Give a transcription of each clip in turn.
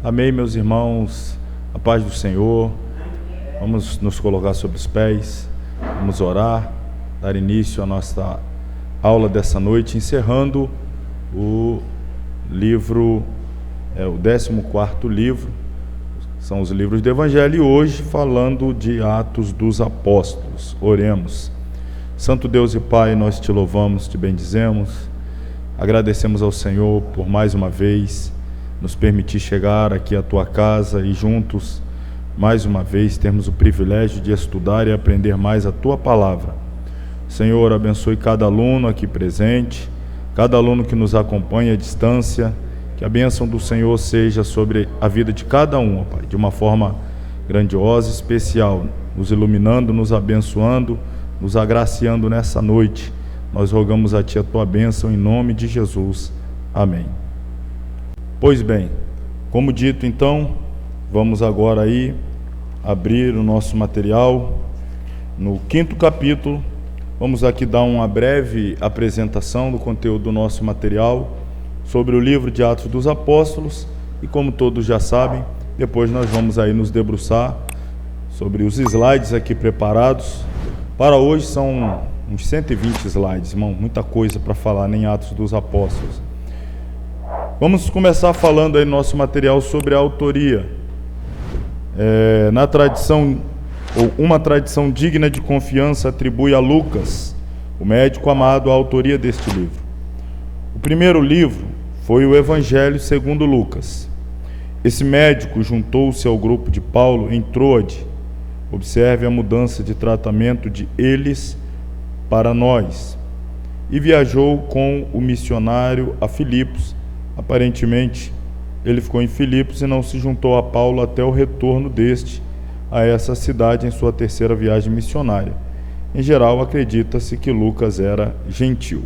Amém, meus irmãos, a paz do Senhor. Vamos nos colocar sobre os pés, vamos orar, dar início à nossa aula dessa noite, encerrando o livro, o 14º livro, são os livros do Evangelho, e hoje falando de Atos dos Apóstolos. Oremos. Santo Deus e Pai, nós te louvamos, te bendizemos, agradecemos ao Senhor por mais uma vez nos permitir chegar aqui à tua casa e juntos, mais uma vez, termos o privilégio de estudar e aprender mais a tua palavra. Senhor, abençoe cada aluno aqui presente, cada aluno que nos acompanha à distância, que a bênção do Senhor seja sobre a vida de cada um, ó Pai, de uma forma grandiosa e especial, nos iluminando, nos abençoando, nos agraciando nessa noite. Nós rogamos a Ti a Tua bênção em nome de Jesus. Amém. Pois bem, como dito então, vamos agora aí abrir o nosso material no 5º capítulo. Vamos aqui dar uma breve apresentação do conteúdo do nosso material sobre o livro de Atos dos Apóstolos, e como todos já sabem, depois nós vamos aí nos debruçar sobre os slides aqui preparados. Para hoje são uns 120 slides, irmão, muita coisa para falar em Atos dos Apóstolos. Vamos começar falando aí no nosso material sobre a autoria. Na tradição, ou uma tradição digna de confiança, atribui a Lucas, o médico amado, a autoria deste livro. O primeiro livro foi o Evangelho segundo Lucas. Esse médico juntou-se ao grupo de Paulo em Troade. Observe a mudança de tratamento de eles para nós. E viajou com o missionário a Filipos. Aparentemente, ele ficou em Filipos e não se juntou a Paulo até o retorno deste a essa cidade em sua terceira viagem missionária. Em geral, acredita-se que Lucas era gentil.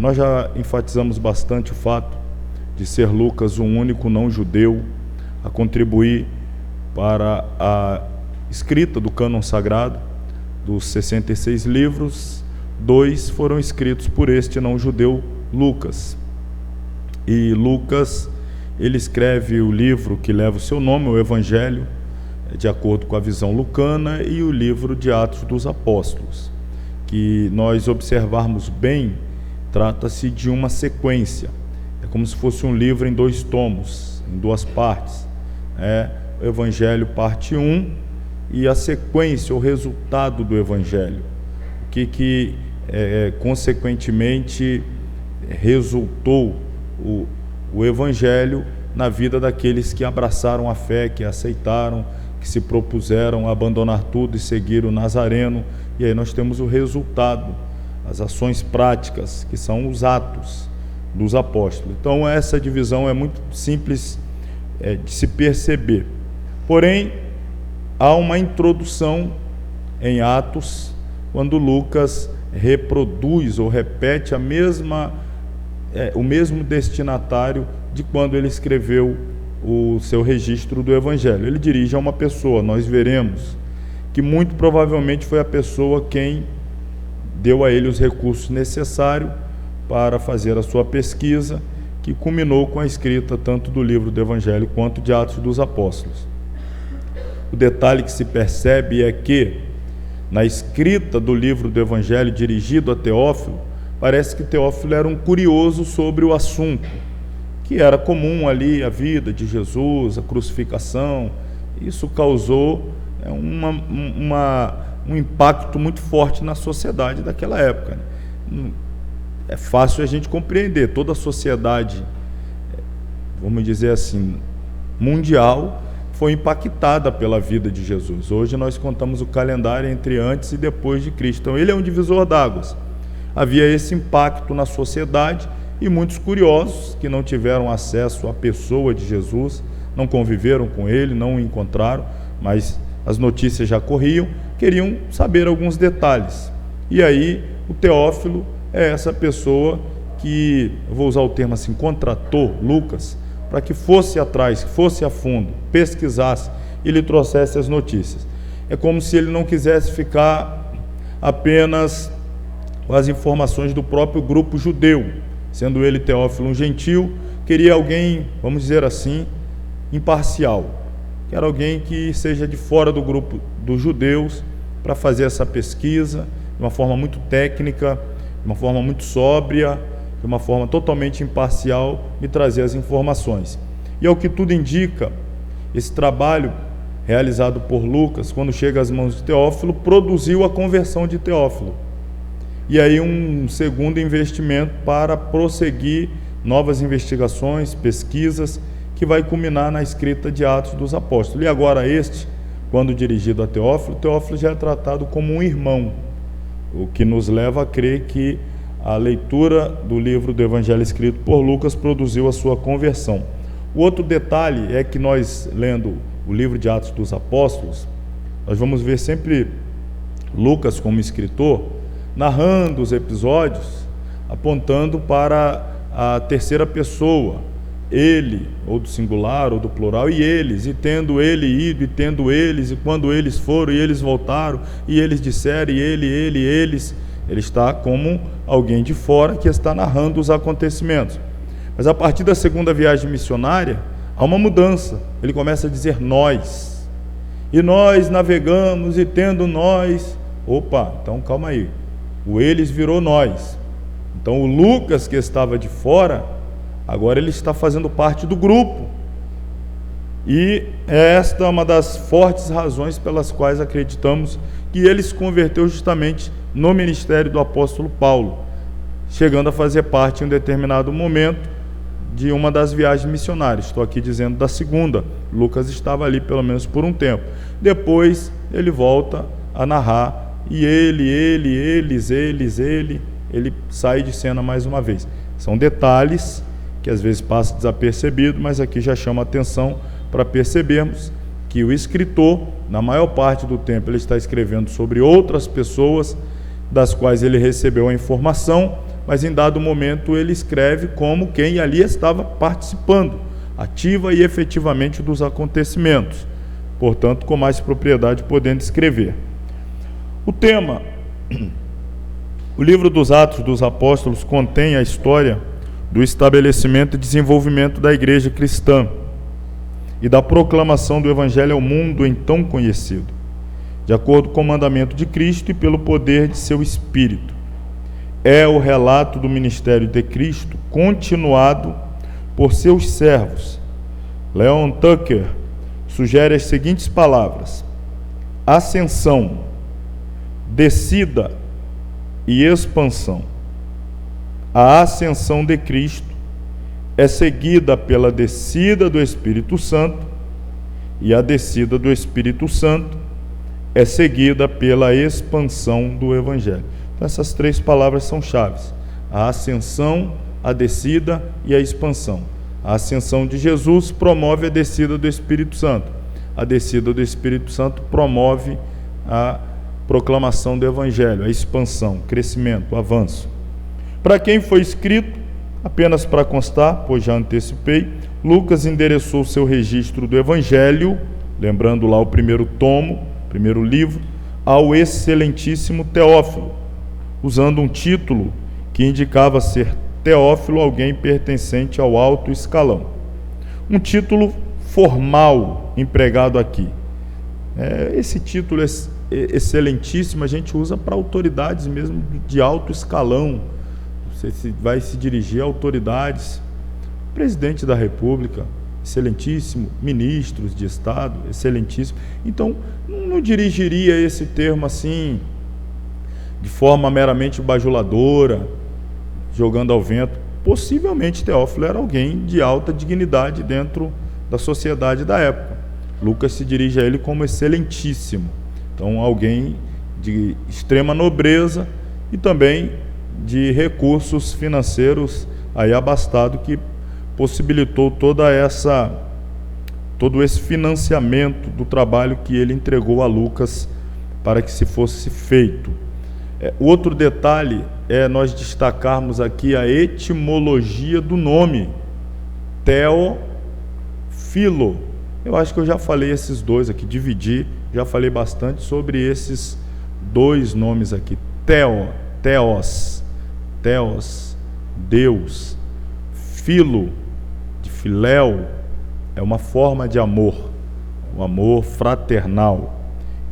Nós já enfatizamos bastante o fato de ser Lucas o único não-judeu a contribuir para a escrita do cânon sagrado. Dos 66 livros, 2 foram escritos por este não-judeu Lucas. E Lucas, ele escreve o livro que leva o seu nome, o Evangelho, de acordo com a visão lucana, e o livro de Atos dos Apóstolos, que nós observarmos bem, trata-se de uma sequência. É como se fosse um livro em 2 tomos, em 2 partes. O Evangelho parte 1 e a sequência, o resultado do Evangelho. O que consequentemente resultou o Evangelho na vida daqueles que abraçaram a fé, que aceitaram, que se propuseram a abandonar tudo e seguir o Nazareno. E aí nós temos o resultado, as ações práticas, que são os atos dos apóstolos. Então essa divisão é muito simples de se perceber. Porém, há uma introdução em Atos, quando Lucas reproduz ou repete o mesmo destinatário de quando ele escreveu o seu registro do Evangelho. Ele dirige a uma pessoa. Nós veremos que muito provavelmente foi a pessoa quem deu a ele os recursos necessários para fazer a sua pesquisa, que culminou com a escrita tanto do livro do Evangelho quanto de Atos dos Apóstolos. O detalhe que se percebe é que, na escrita do livro do Evangelho dirigido a Teófilo, parece que Teófilo era um curioso sobre o assunto, que era comum ali a vida de Jesus, a crucificação. Isso causou um impacto muito forte na sociedade daquela época. É fácil a gente compreender, toda a sociedade, vamos dizer assim, mundial, foi impactada pela vida de Jesus. Hoje nós contamos o calendário entre antes e depois de Cristo. Então ele é um divisor d'águas. Havia esse impacto na sociedade e muitos curiosos que não tiveram acesso à pessoa de Jesus, não conviveram com ele, não o encontraram, mas as notícias já corriam, queriam saber alguns detalhes. E aí o Teófilo é essa pessoa que, eu vou usar o termo assim, contratou Lucas para que fosse atrás, que fosse a fundo, pesquisasse e lhe trouxesse as notícias. É como se ele não quisesse ficar apenas com as informações do próprio grupo judeu, sendo ele, Teófilo, um gentil, queria alguém, vamos dizer assim, imparcial. Quero alguém que seja de fora do grupo dos judeus para fazer essa pesquisa de uma forma muito técnica, de uma forma muito sóbria, de uma forma totalmente imparcial, e trazer as informações. E ao que tudo indica, esse trabalho realizado por Lucas, quando chega às mãos de Teófilo, produziu a conversão de Teófilo. E aí um segundo investimento para prosseguir novas investigações, pesquisas, que vai culminar na escrita de Atos dos Apóstolos. E agora quando dirigido a Teófilo, Teófilo já é tratado como um irmão, o que nos leva a crer que a leitura do livro do Evangelho escrito por Lucas produziu a sua conversão. O outro detalhe é que nós, lendo o livro de Atos dos Apóstolos, nós vamos ver sempre Lucas como escritor, narrando os episódios, apontando para a terceira pessoa, ele, ou do singular, ou do plural, e eles, e tendo ele ido, e tendo eles, e quando eles foram, e eles voltaram, e eles disseram, e eles. Ele está como alguém de fora que está narrando os acontecimentos. Mas a partir da segunda viagem missionária, há uma mudança. Ele começa a dizer nós. E nós navegamos, e tendo nós... Opa, então calma aí. O eles virou nós. Então o Lucas, que estava de fora, agora ele está fazendo parte do grupo. E esta é uma das fortes razões pelas quais acreditamos que ele se converteu justamente no ministério do apóstolo Paulo, chegando a fazer parte em um determinado momento de uma das viagens missionárias. Estou aqui dizendo da segunda. Lucas estava ali pelo menos por um tempo. Depois ele volta a narrar, e ele sai de cena mais uma vez. São detalhes que às vezes passam desapercebido, mas aqui já chama a atenção para percebermos que o escritor, na maior parte do tempo, ele está escrevendo sobre outras pessoas das quais ele recebeu a informação, mas em dado momento ele escreve como quem ali estava participando, ativa e efetivamente dos acontecimentos, portanto com mais propriedade podendo escrever. O tema, o livro dos Atos dos Apóstolos contém a história do estabelecimento e desenvolvimento da igreja cristã e da proclamação do Evangelho ao mundo então conhecido, de acordo com o mandamento de Cristo e pelo poder de seu Espírito. É o relato do ministério de Cristo continuado por seus servos. Leon Tucker sugere as seguintes palavras: ascensão, descida e expansão. A ascensão de Cristo é seguida pela descida do Espírito Santo, e a descida do Espírito Santo é seguida pela expansão do Evangelho. Então essas três palavras são chaves: a ascensão, a descida e a expansão. A ascensão de Jesus promove a descida do Espírito Santo. A descida do Espírito Santo promove a proclamação do Evangelho, a expansão, crescimento, avanço. Para quem foi escrito, apenas para constar, pois já antecipei, Lucas endereçou seu registro do Evangelho, lembrando lá o primeiro tomo, primeiro livro, ao excelentíssimo Teófilo, usando um título que indicava ser Teófilo, alguém pertencente ao alto escalão. Um título formal empregado aqui. Esse título excelentíssimo a gente usa para autoridades mesmo de alto escalão. Você vai se dirigir a autoridades, presidente da República, excelentíssimo, ministros de Estado, excelentíssimo. Então, não dirigiria esse termo assim, de forma meramente bajuladora, jogando ao vento. Possivelmente Teófilo era alguém de alta dignidade dentro da sociedade da época. Lucas se dirige a ele como excelentíssimo. Então, alguém de extrema nobreza e também de recursos financeiros aí abastado, que possibilitou todo esse financiamento do trabalho que ele entregou a Lucas para que se fosse feito. Outro detalhe é nós destacarmos aqui a etimologia do nome, Teófilo. Eu acho que eu já falei esses dois aqui, dividi, já falei bastante sobre esses dois nomes aqui, Theos, Deus, Filo, de Filéu, é uma forma de amor, um amor fraternal.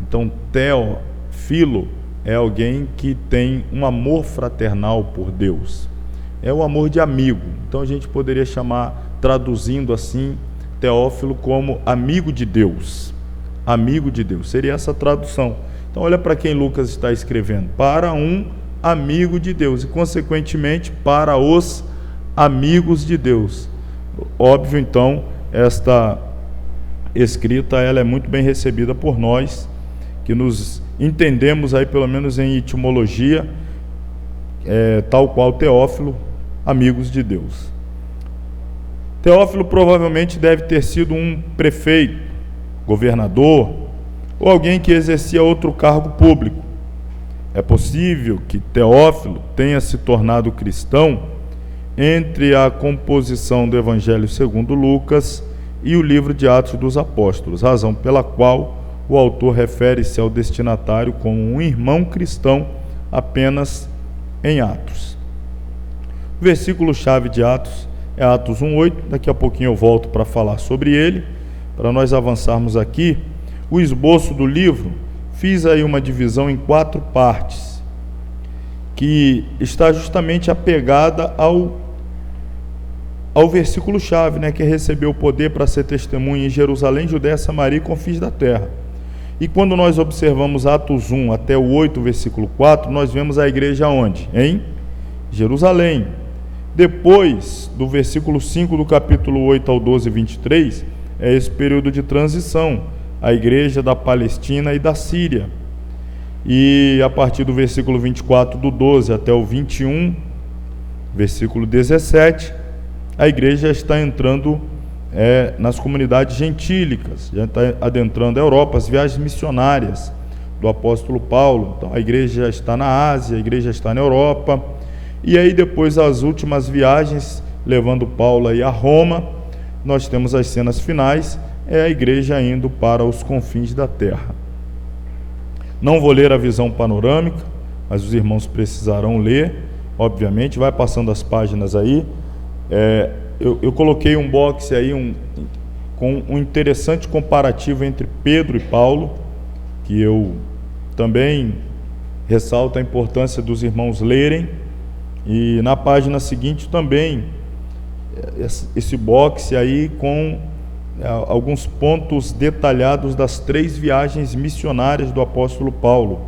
Então, Teófilo é alguém que tem um amor fraternal por Deus. É o amor de amigo. Então a gente poderia chamar, traduzindo assim, Teófilo como amigo de Deus. Amigo de Deus. Seria essa tradução. Então olha para quem Lucas está escrevendo. Para um amigo de Deus. E consequentemente para os amigos de Deus. Óbvio, então, esta escrita ela é muito bem recebida por nós, que nos entendemos aí pelo menos em etimologia, tal qual Teófilo, amigos de Deus. Teófilo provavelmente deve ter sido um prefeito, governador, ou alguém que exercia outro cargo público. É possível que Teófilo tenha se tornado cristão entre a composição do Evangelho segundo Lucas e o livro de Atos dos Apóstolos, razão pela qual o autor refere-se ao destinatário como um irmão cristão apenas em Atos. O versículo-chave de Atos é Atos 1:8, daqui a pouquinho eu volto para falar sobre ele. Para nós avançarmos aqui, o esboço do livro, fiz aí uma divisão em 4 partes, que está justamente apegada ao versículo-chave, né, que recebeu o poder para ser testemunha em Jerusalém, Judéia, Samaria e confins da terra. E quando nós observamos Atos 1 até o 8, versículo 4, nós vemos a igreja onde? Em Jerusalém. Depois do versículo 5 do capítulo 8 ao 12, 23, é esse período de transição, a igreja da Palestina e da Síria. E a partir do versículo 24 do 12 até o 21, versículo 17, a igreja está entrando nas comunidades gentílicas, já está adentrando a Europa, as viagens missionárias do apóstolo Paulo. Então a igreja está na Ásia, a igreja está na Europa, e aí depois as últimas viagens, levando Paulo aí a Roma, nós temos as cenas finais, é a igreja indo para os confins da terra. Não vou ler a visão panorâmica, mas os irmãos precisarão ler, obviamente, vai passando as páginas aí. Eu coloquei um box aí com um interessante comparativo entre Pedro e Paulo, que eu também ressalto a importância dos irmãos lerem, e na página seguinte também esse box aí com alguns pontos detalhados das 3 viagens missionárias do apóstolo Paulo,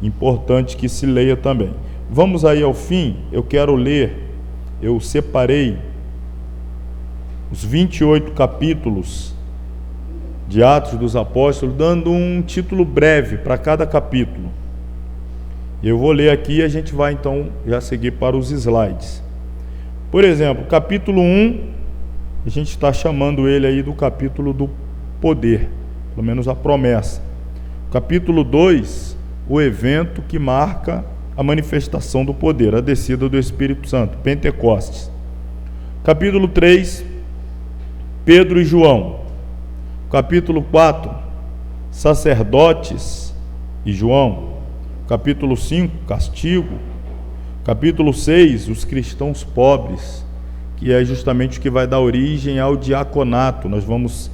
importante que se leia também. Vamos aí ao fim, eu quero ler, eu separei os 28 capítulos de Atos dos Apóstolos, dando um título breve para cada capítulo. Eu vou ler aqui e a gente vai então já seguir para os slides. Por exemplo, capítulo 1, a gente está chamando ele aí do capítulo do poder, pelo menos a promessa. Capítulo 2, o evento que marca a manifestação do poder, a descida do Espírito Santo, Pentecostes. Capítulo 3, Pedro e João. Capítulo 4, sacerdotes e João. Capítulo 5, castigo. Capítulo 6, os cristãos pobres, que é justamente o que vai dar origem ao diaconato. Nós vamos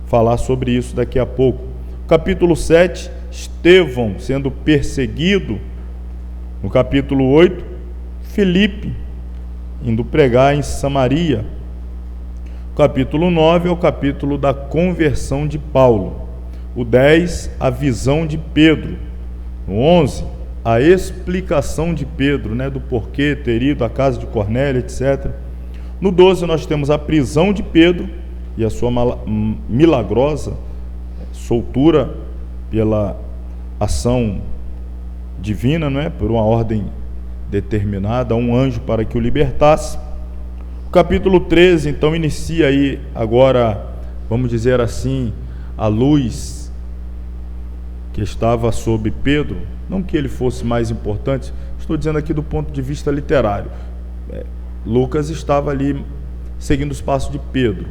falar sobre isso daqui a pouco. Capítulo 7, Estevão sendo perseguido. No capítulo 8, Filipe indo pregar em Samaria. O capítulo 9 é o capítulo da conversão de Paulo. O 10, a visão de Pedro. No 11, a explicação de Pedro, do porquê ter ido à casa de Cornélio, etc. No 12, nós temos a prisão de Pedro e a sua milagrosa soltura pela ação divina, por uma ordem determinada, um anjo para que o libertasse. O capítulo 13, então, inicia aí agora, vamos dizer assim, a luz que estava sobre Pedro, não que ele fosse mais importante, estou dizendo aqui do ponto de vista literário. Lucas estava ali seguindo os passos de Pedro.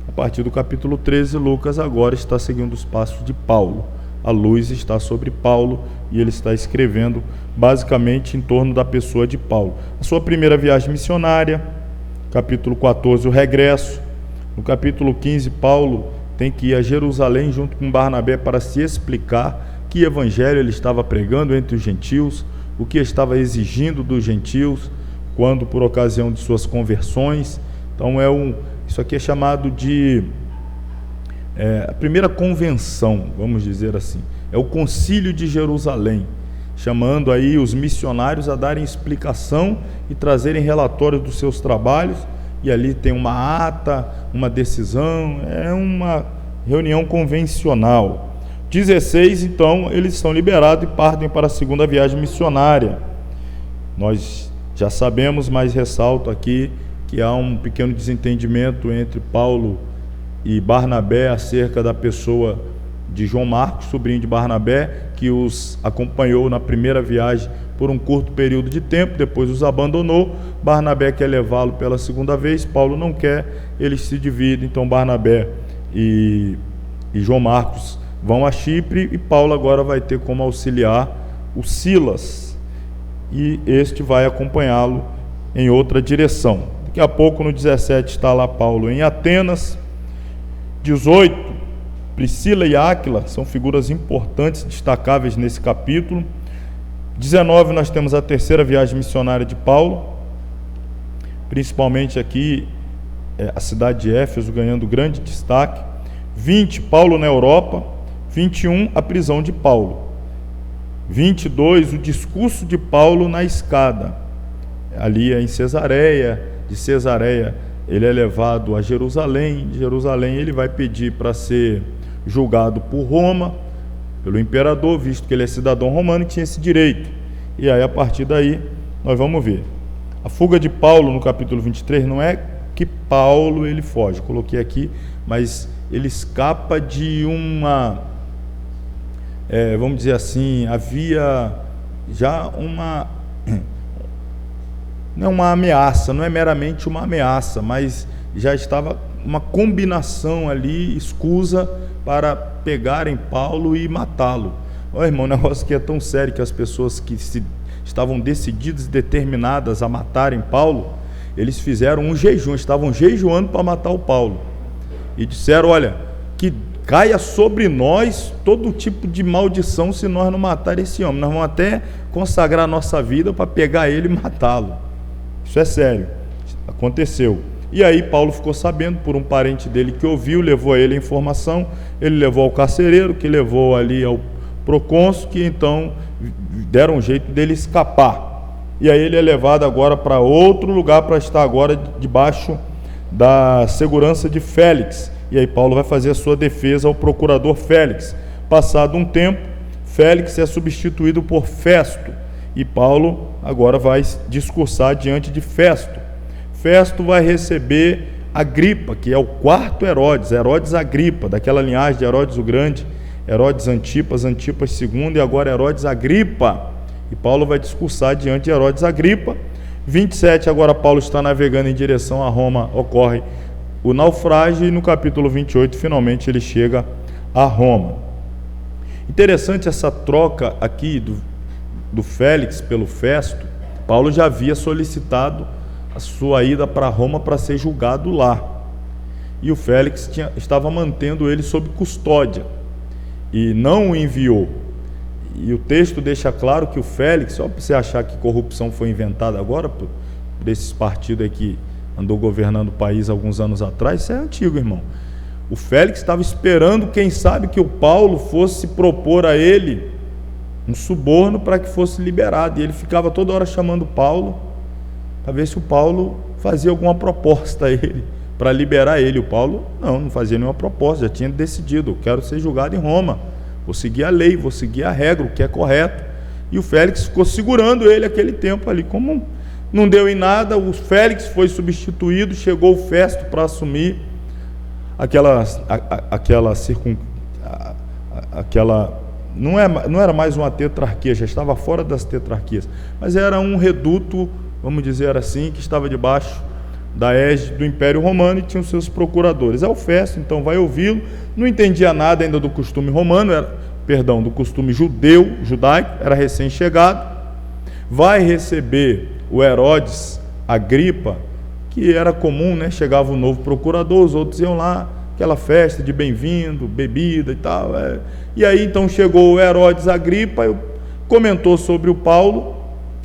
A partir do capítulo 13, Lucas agora está seguindo os passos de Paulo. A luz está sobre Paulo e ele está escrevendo basicamente em torno da pessoa de Paulo. A sua primeira viagem missionária, capítulo 14, o regresso, No capítulo 15, Paulo tem que ir a Jerusalém junto com Barnabé para se explicar que evangelho ele estava pregando entre os gentios, o que estava exigindo dos gentios, quando por ocasião de suas conversões. Então isso aqui é chamado de a primeira convenção, vamos dizer assim, é o Concílio de Jerusalém, chamando aí os missionários a darem explicação e trazerem relatórios dos seus trabalhos, e ali tem uma ata, uma decisão, é uma reunião convencional. 16, então, eles são liberados e partem para a segunda viagem missionária. Nós já sabemos, mas ressalto aqui que há um pequeno desentendimento entre Paulo e Barnabé acerca da pessoa de João Marcos, sobrinho de Barnabé, que os acompanhou na primeira viagem por um curto período de tempo, depois os abandonou. Barnabé quer levá-lo pela segunda vez, Paulo não quer, eles se dividem. Então Barnabé e João Marcos vão a Chipre, e Paulo agora vai ter como auxiliar o Silas, e este vai acompanhá-lo em outra direção. Daqui a pouco, no 17, está lá Paulo em Atenas. 18, Priscila e Áquila são figuras importantes, destacáveis nesse capítulo. 19, nós temos a terceira viagem missionária de Paulo, principalmente aqui a cidade de Éfeso ganhando grande destaque. 20, Paulo na Europa. 21, a prisão de Paulo. 22, o discurso de Paulo na escada, ali em Cesareia. De Cesareia ele é levado a Jerusalém. De Jerusalém ele vai pedir para ser julgado por Roma, pelo imperador, visto que ele é cidadão romano e tinha esse direito. E aí, a partir daí, nós vamos ver. A fuga de Paulo, no capítulo 23, não é que Paulo ele foge, coloquei aqui, mas ele escapa de vamos dizer assim, havia já não é uma ameaça, não é meramente uma ameaça, mas já estava uma combinação ali, escusa para pegarem Paulo e matá-lo. Ó, irmão, um negócio que é tão sério, que as pessoas que estavam decididas e determinadas a matarem Paulo, eles fizeram um jejum, estavam jejuando para matar o Paulo, e disseram: olha, que caia sobre nós todo tipo de maldição se nós não matar esse homem, nós vamos até consagrar a nossa vida para pegar ele e matá-lo. Isso é sério, aconteceu. E aí Paulo ficou sabendo por um parente dele que ouviu, levou a ele a informação, ele levou ao carcereiro, que levou ali ao procônsul, que então deram um jeito dele escapar. E aí ele é levado agora para outro lugar, para estar agora debaixo da segurança de Félix. E aí Paulo vai fazer a sua defesa ao procurador Félix. Passado um tempo, Félix é substituído por Festo, e Paulo agora vai discursar diante de Festo. Festo vai receber Agripa, que é o quarto Herodes, Herodes Agripa, daquela linhagem de Herodes o Grande, Herodes Antipas, Antipas II, e agora Herodes Agripa. E Paulo vai discursar diante de Herodes Agripa. 27, agora Paulo está navegando em direção a Roma, ocorre o naufrágio, e no capítulo 28, finalmente ele chega a Roma. Interessante essa troca aqui do Félix pelo Festo. Paulo já havia solicitado a sua ida para Roma para ser julgado lá, e o Félix estava mantendo ele sob custódia e não o enviou. E o texto deixa claro que o Félix, só para você achar que corrupção foi inventada agora por esses partidos aí que andou governando o país alguns anos atrás, isso é antigo, irmão. O Félix estava esperando, quem sabe, que o Paulo fosse propor a ele um suborno para que fosse liberado, e ele ficava toda hora chamando Paulo para ver se o Paulo fazia alguma proposta a ele, para liberar ele. O Paulo não fazia nenhuma proposta, já tinha decidido: eu quero ser julgado em Roma, vou seguir a lei, vou seguir a regra, o que é correto. E o Félix ficou segurando ele aquele tempo ali. Como não deu em nada, o Félix foi substituído, chegou o Festo para assumir não era mais uma tetrarquia, já estava fora das tetrarquias, mas era um reduto, vamos dizer assim, que estava debaixo da égide do Império Romano e tinha os seus procuradores. É o Festo, então vai ouvi-lo, não entendia nada ainda do costume romano, do costume judaico, era recém-chegado, vai receber o Herodes Agripa, que era comum, né? Chegava um novo procurador, os outros iam lá, aquela festa de bem-vindo, bebida e tal. E aí então chegou o Herodes Agripa, comentou sobre o Paulo,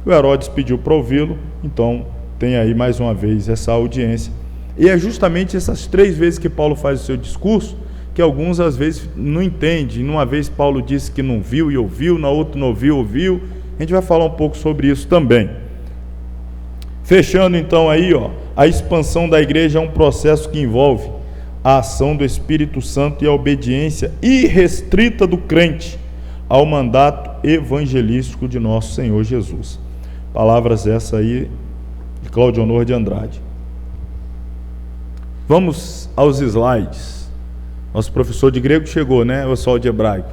o Herodes pediu para ouvi-lo, então tem aí mais uma vez essa audiência. E é justamente essas 3 vezes que Paulo faz o seu discurso, que alguns às vezes não entendem. Numa vez Paulo disse que não viu e ouviu, na outra não viu, ouviu. A gente vai falar um pouco sobre isso também. Fechando então aí, a expansão da igreja é um processo que envolve a ação do Espírito Santo e a obediência irrestrita do crente ao mandato evangelístico de nosso Senhor Jesus. Palavras essa aí de Cláudio Honor de Andrade. Vamos aos slides. Nosso professor de grego chegou, né? Ou só de hebraico?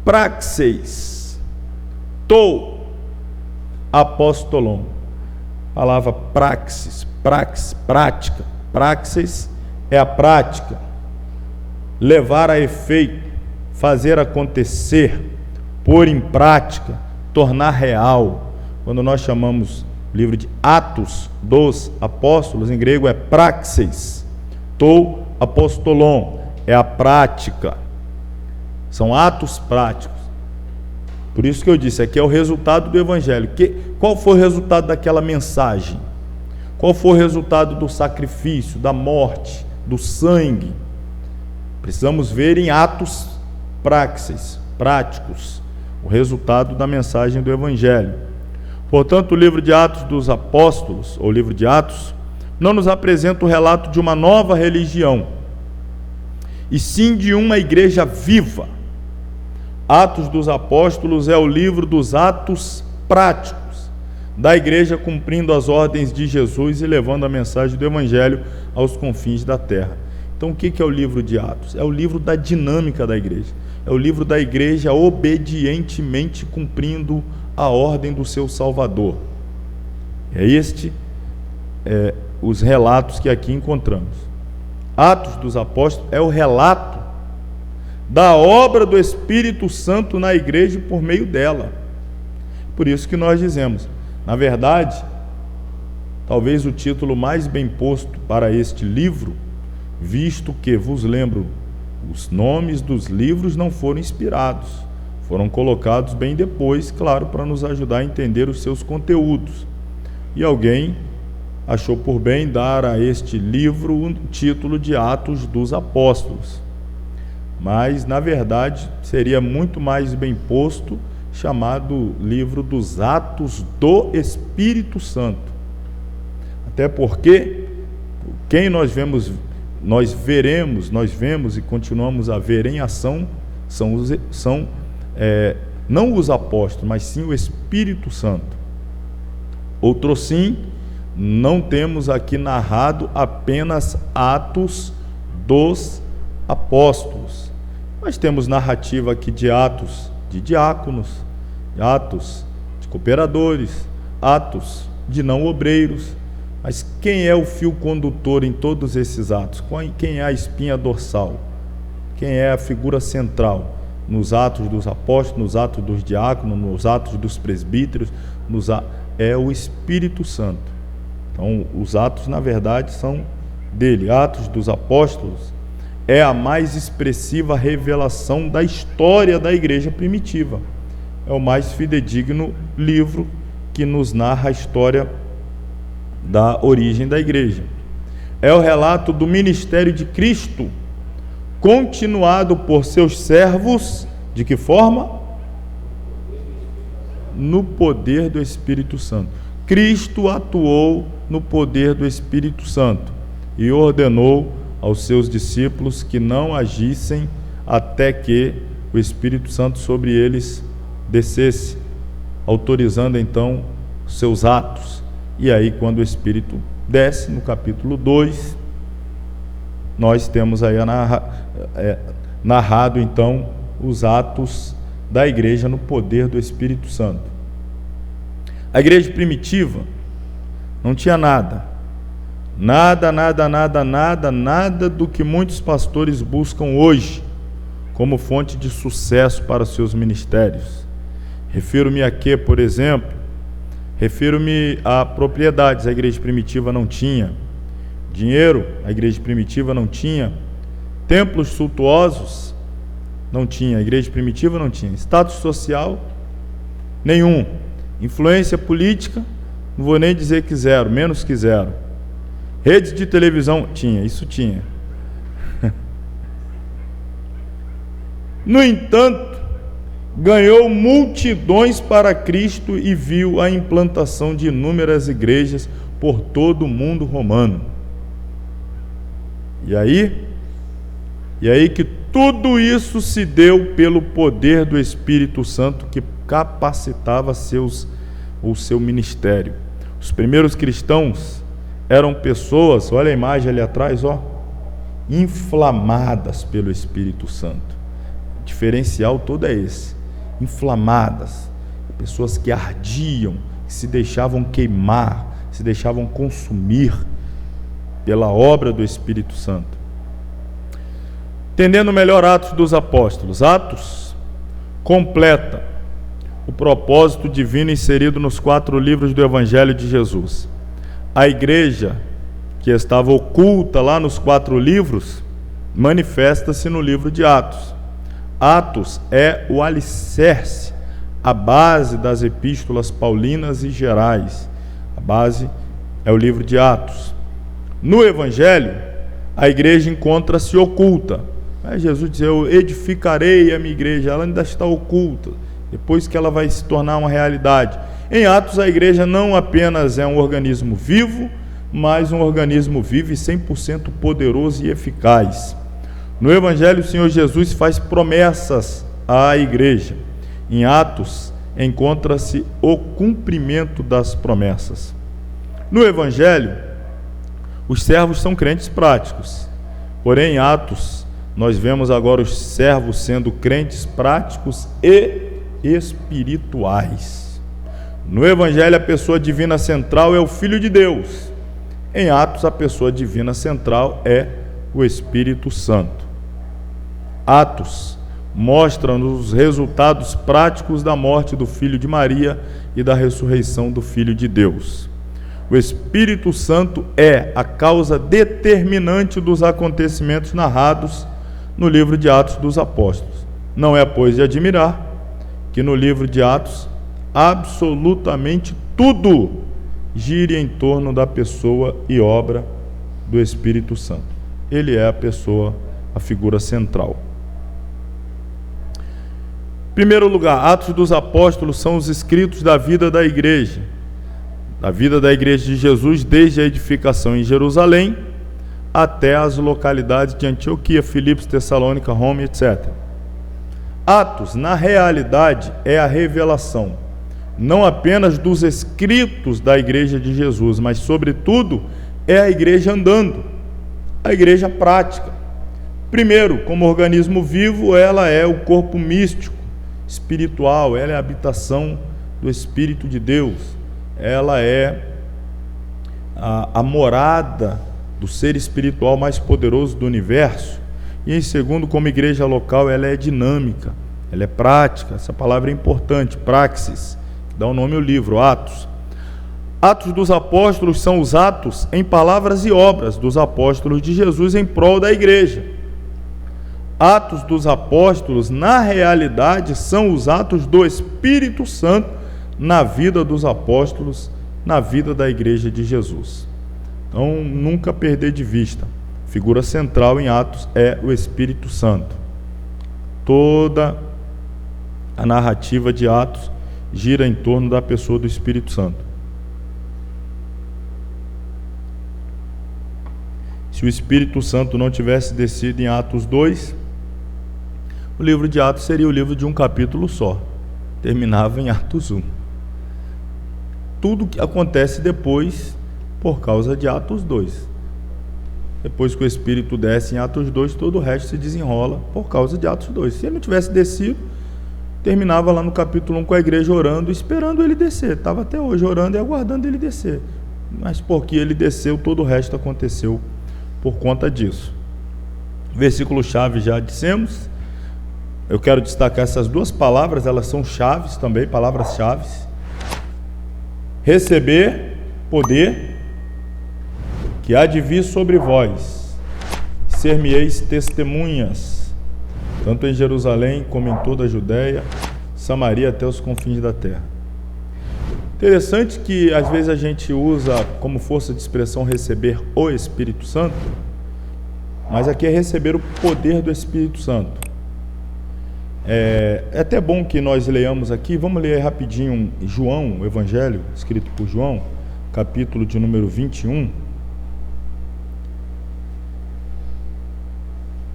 Praxeis, tou, apostolon. Palavra praxis, prática. Praxis é a prática, levar a efeito, fazer acontecer, pôr em prática, tornar real. Quando nós chamamos o livro de Atos dos Apóstolos, em grego é praxis, tou apostolon, é a prática, são atos práticos. Por isso que eu disse, aqui é o resultado do Evangelho. Qual foi o resultado daquela mensagem? Qual foi o resultado do sacrifício, da morte, do sangue? Precisamos ver em atos praxis, práticos, o resultado da mensagem do Evangelho. Portanto, o livro de Atos dos Apóstolos, ou livro de Atos, não nos apresenta o relato de uma nova religião, e sim de uma igreja viva. Atos dos Apóstolos é o livro dos atos práticos da igreja, cumprindo as ordens de Jesus e levando a mensagem do Evangelho aos confins da terra. Então, o que é o livro de Atos? É o livro da dinâmica da igreja. É o livro da igreja obedientemente cumprindo a ordem do seu Salvador. Os relatos que aqui encontramos. Atos dos Apóstolos é o relato da obra do Espírito Santo na igreja por meio dela. Por isso que nós dizemos, na verdade, talvez o título mais bem posto para este livro, visto que, vos lembro, os nomes dos livros não foram inspirados, foram colocados bem depois, claro, para nos ajudar a entender os seus conteúdos. E alguém achou por bem dar a este livro o título de Atos dos Apóstolos. Mas, na verdade, seria muito mais bem posto chamado livro dos Atos do Espírito Santo. Até porque quem nós vemos e continuamos a ver em ação são não os apóstolos, mas sim o Espírito Santo. Outro sim, não temos aqui narrado apenas Atos dos Apóstolos. Nós temos narrativa aqui de atos de diáconos, atos de cooperadores, atos de não obreiros. Mas quem é o fio condutor em todos esses atos? Quem é a espinha dorsal? Quem é a figura central? Nos atos dos apóstolos, nos atos dos diáconos, nos atos dos presbíteros, é o Espírito Santo. Então, os atos, na verdade, são dele. Atos dos Apóstolos é a mais expressiva revelação da história da igreja primitiva. É o mais fidedigno livro que nos narra a história da origem da igreja. É o relato do ministério de Cristo, continuado por seus servos, de que forma? No poder do Espírito Santo. Cristo atuou no poder do Espírito Santo e ordenou aos seus discípulos que não agissem até que o Espírito Santo sobre eles descesse, autorizando então seus atos. E aí, quando o Espírito desce, no capítulo 2, nós temos aí narrado então os atos da igreja no poder do Espírito Santo. A igreja primitiva não tinha nada do que muitos pastores buscam hoje como fonte de sucesso para os seus ministérios. Refiro-me aqui, por exemplo, Refiro-me a propriedades. A igreja primitiva não tinha dinheiro, a igreja primitiva não tinha templos suntuosos, não tinha. A igreja primitiva não tinha status social nenhum, influência política, não vou nem dizer que zero, menos que zero. Redes de televisão tinha, isso tinha. No entanto, ganhou multidões para Cristo e viu a implantação de inúmeras igrejas por todo o mundo romano. E aí que tudo isso se deu pelo poder do Espírito Santo que capacitava o seu ministério. Os primeiros cristãos eram pessoas, olha a imagem ali atrás, inflamadas pelo Espírito Santo. O diferencial todo é esse, inflamadas, pessoas que ardiam, que se deixavam queimar, se deixavam consumir pela obra do Espírito Santo. Entendendo melhor Atos dos Apóstolos, Atos completa o propósito divino inserido nos 4 livros do Evangelho de Jesus. A igreja que estava oculta lá nos 4 livros manifesta-se no livro de Atos. Atos é o alicerce, a base das epístolas paulinas e gerais. A base é o livro de Atos. No Evangelho, a igreja encontra-se oculta. Jesus diz: eu edificarei a minha igreja, ela ainda está oculta, depois que ela vai se tornar uma realidade. Em Atos, a igreja não apenas é um organismo vivo, mas um organismo vivo e 100% poderoso e eficaz. No Evangelho, o Senhor Jesus faz promessas à igreja. Em Atos, encontra-se o cumprimento das promessas. No Evangelho, os servos são crentes práticos. Porém, em Atos, nós vemos agora os servos sendo crentes práticos e espirituais. No Evangelho, a pessoa divina central é o Filho de Deus. Em Atos, a pessoa divina central é o Espírito Santo. Atos mostra-nos os resultados práticos da morte do Filho de Maria e da ressurreição do Filho de Deus. O Espírito Santo é a causa determinante dos acontecimentos narrados no livro de Atos dos Apóstolos. Não é, pois, de admirar que no livro de Atos absolutamente tudo gire em torno da pessoa e obra do Espírito Santo. Ele é a pessoa, a figura central. Em primeiro lugar, Atos dos Apóstolos são os escritos da vida da igreja de Jesus, desde a edificação em Jerusalém até as localidades de Antioquia, Filipos, Tessalônica, Roma, etc. Atos, na realidade, é a revelação, não apenas dos escritos da igreja de Jesus, mas, sobretudo, é a igreja andando, a igreja prática. Primeiro, como organismo vivo, ela é o corpo místico, espiritual, ela é a habitação do Espírito de Deus, ela é a morada do ser espiritual mais poderoso do universo. E em segundo, como igreja local, ela é dinâmica, ela é prática. Essa palavra é importante, praxis, que dá o nome ao livro, Atos. Atos dos Apóstolos são os atos em palavras e obras dos apóstolos de Jesus em prol da igreja. Atos dos Apóstolos, na realidade, são os atos do Espírito Santo na vida dos apóstolos, na vida da igreja de Jesus. Então, nunca perder de vista, a figura central em Atos é o Espírito Santo. Toda a narrativa de Atos gira em torno da pessoa do Espírito Santo. Se o Espírito Santo não tivesse descido em Atos 2, o livro de Atos seria o livro de um capítulo só, terminava em Atos 1. Tudo que acontece depois, por causa de Atos 2. Depois que o Espírito desce em Atos 2, todo o resto se desenrola por causa de Atos 2. Se ele não tivesse descido, terminava lá no capítulo 1 com a igreja orando, esperando ele descer. Estava até hoje orando e aguardando ele descer. Mas porque ele desceu, todo o resto aconteceu por conta disso. Versículo-chave já dissemos. Eu quero destacar essas duas palavras, elas são chaves também, palavras-chaves. receber poder, que há de vir sobre vós, ser-me-eis testemunhas, tanto em Jerusalém como em toda a Judéia, Samaria até os confins da terra. Interessante que às vezes a gente usa como força de expressão receber o Espírito Santo, mas aqui é receber o poder do Espírito Santo. É até bom que nós leiamos aqui, vamos ler rapidinho João, o Evangelho escrito por João, capítulo de número 21.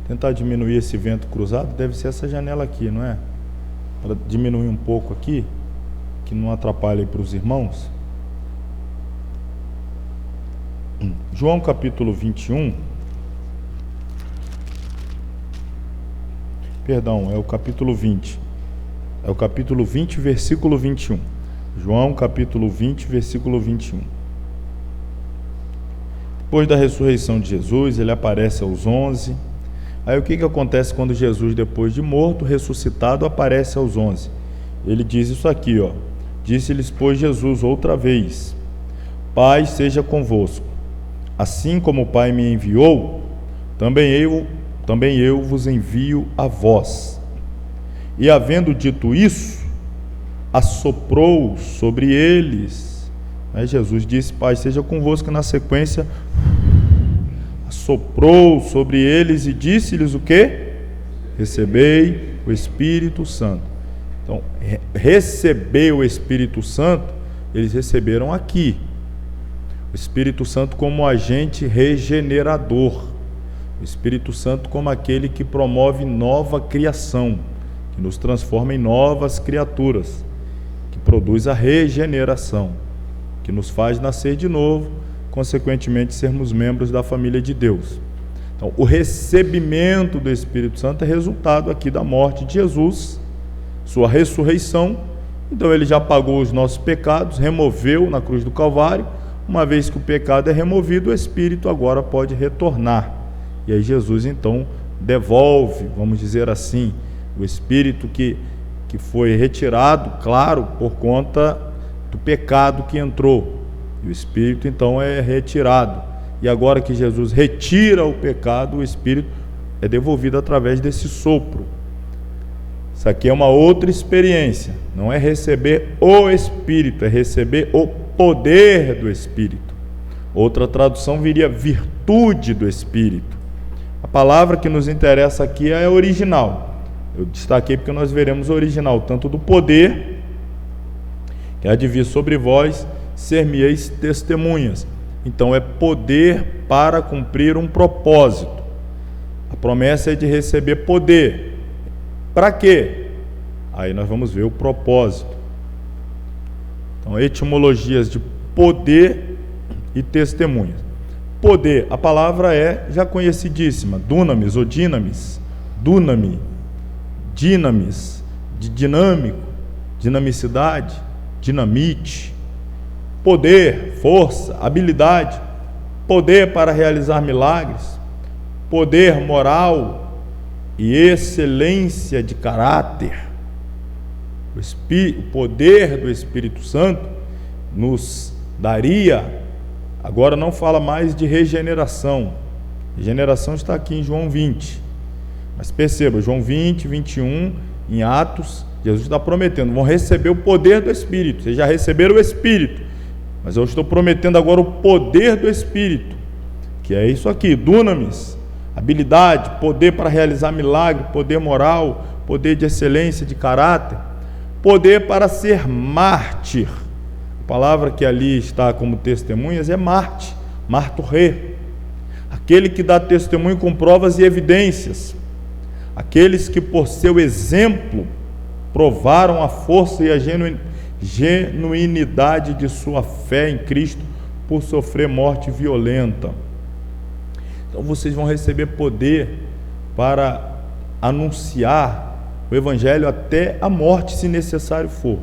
Tentar diminuir esse vento cruzado, deve ser essa janela aqui, não é? Para diminuir um pouco aqui, que não atrapalhe para os irmãos. João capítulo 21. Perdão, é o capítulo 20. É o capítulo 20, versículo 21. João capítulo 20, versículo 21. Depois da ressurreição de Jesus, ele aparece aos 11. Aí o que acontece quando Jesus, depois de morto, ressuscitado, aparece aos 11? Ele diz isso aqui, ó. Disse-lhes, pois, Jesus outra vez: Pai seja convosco. Assim como o Pai me enviou, também eu vos envio a vós. E havendo dito isso, assoprou sobre eles. Jesus disse, Pai seja convosco, e na sequência soprou sobre eles e disse-lhes o quê? Recebei o Espírito Santo. Então, receber o Espírito Santo, eles receberam aqui. O Espírito Santo como agente regenerador. O Espírito Santo como aquele que promove nova criação, que nos transforma em novas criaturas, que produz a regeneração, que nos faz nascer de novo, consequentemente sermos membros da família de Deus. Então, o recebimento do Espírito Santo é resultado aqui da morte de Jesus, sua ressurreição. Então ele já pagou os nossos pecados, removeu na cruz do Calvário. Uma vez que o pecado é removido, o Espírito agora pode retornar. E aí Jesus então devolve, vamos dizer assim, o Espírito que foi retirado, claro, por conta do pecado que entrou. E o Espírito então é retirado. E agora que Jesus retira o pecado, o Espírito é devolvido através desse sopro. Isso aqui é uma outra experiência. Não é receber o Espírito, é receber o poder do Espírito. Outra tradução viria virtude do Espírito. A palavra que nos interessa aqui é a original. Eu destaquei porque nós veremos o original, tanto do poder, que há de vir sobre vós, ser-me-eis testemunhas. Então é poder para cumprir um propósito. A promessa é de receber poder. Para quê? Aí nós vamos ver o propósito. Então, etimologias de poder e testemunhas. Poder, a palavra é já conhecidíssima, dunamis ou dinamis, dunami, dinamis, de dinâmico, dinamicidade, dinamite, poder, força, habilidade, poder para realizar milagres, poder moral e excelência de caráter. O poder do Espírito Santo nos daria, agora não fala mais de regeneração. Regeneração está aqui em João 20. Mas perceba, João 20, 21, em Atos, Jesus está prometendo, vão receber o poder do Espírito. Vocês já receberam o Espírito, mas eu estou prometendo agora o poder do Espírito, que é isso aqui, dunamis, habilidade, poder para realizar milagre, poder moral, poder de excelência, de caráter, poder para ser mártir. A palavra que ali está como testemunhas é mártir, marturê, aquele que dá testemunho com provas e evidências, aqueles que por seu exemplo provaram a força e a genuinidade de sua fé em Cristo por sofrer morte violenta. Então vocês vão receber poder para anunciar o Evangelho até a morte, se necessário for,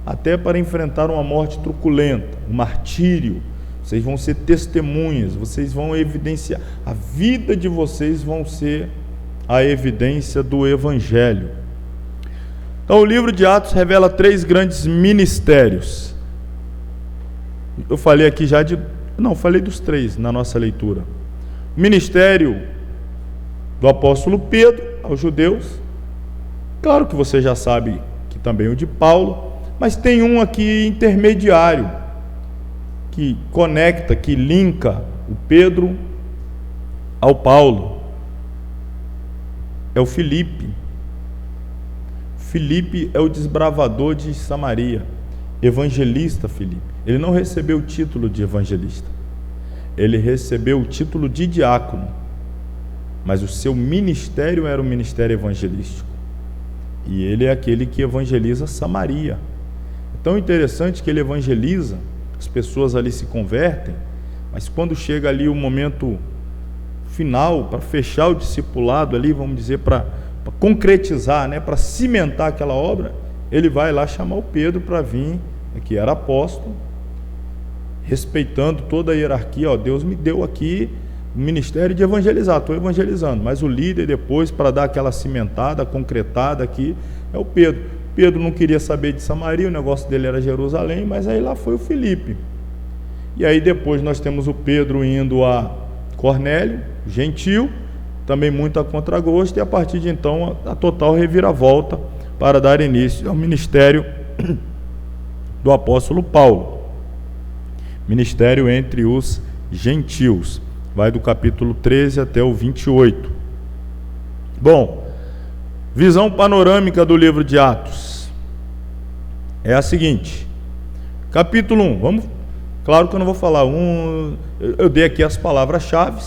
até para enfrentar uma morte truculenta, um martírio. Vocês vão ser testemunhas, vocês vão evidenciar, a vida de vocês vão ser a evidência do Evangelho. Então o livro de Atos revela 3 grandes ministérios. Eu falei aqui já falei dos 3 na nossa leitura. Ministério do apóstolo Pedro aos judeus. Claro que você já sabe que também o de Paulo, mas tem um aqui intermediário, que conecta, que linka o Pedro ao Paulo. É o Filipe. Filipe é o desbravador de Samaria, evangelista Filipe. Ele não recebeu o título de evangelista, ele recebeu o título de diácono, mas o seu ministério era o ministério evangelístico, e ele é aquele que evangeliza Samaria. É tão interessante que ele evangeliza, as pessoas ali se convertem, mas quando chega ali o momento final, para fechar o discipulado ali, vamos dizer, para concretizar, né, para cimentar aquela obra, ele vai lá chamar o Pedro para vir, que era apóstolo, respeitando toda a hierarquia. Deus me deu aqui o ministério de evangelizar, estou evangelizando, mas o líder depois, para dar aquela cimentada, concretada aqui, é o Pedro. Pedro não queria saber de Samaria, o negócio dele era Jerusalém, mas aí lá foi o Filipe. E aí depois nós temos o Pedro indo a Cornélio, gentil, também muito a contragosto, e a partir de então a total reviravolta para dar início ao ministério do apóstolo Paulo. Ministério entre os gentios. Vai do capítulo 13 até o 28. Bom, visão panorâmica do livro de Atos é a seguinte. Capítulo 1, claro que eu não vou falar eu dei aqui as palavras-chave.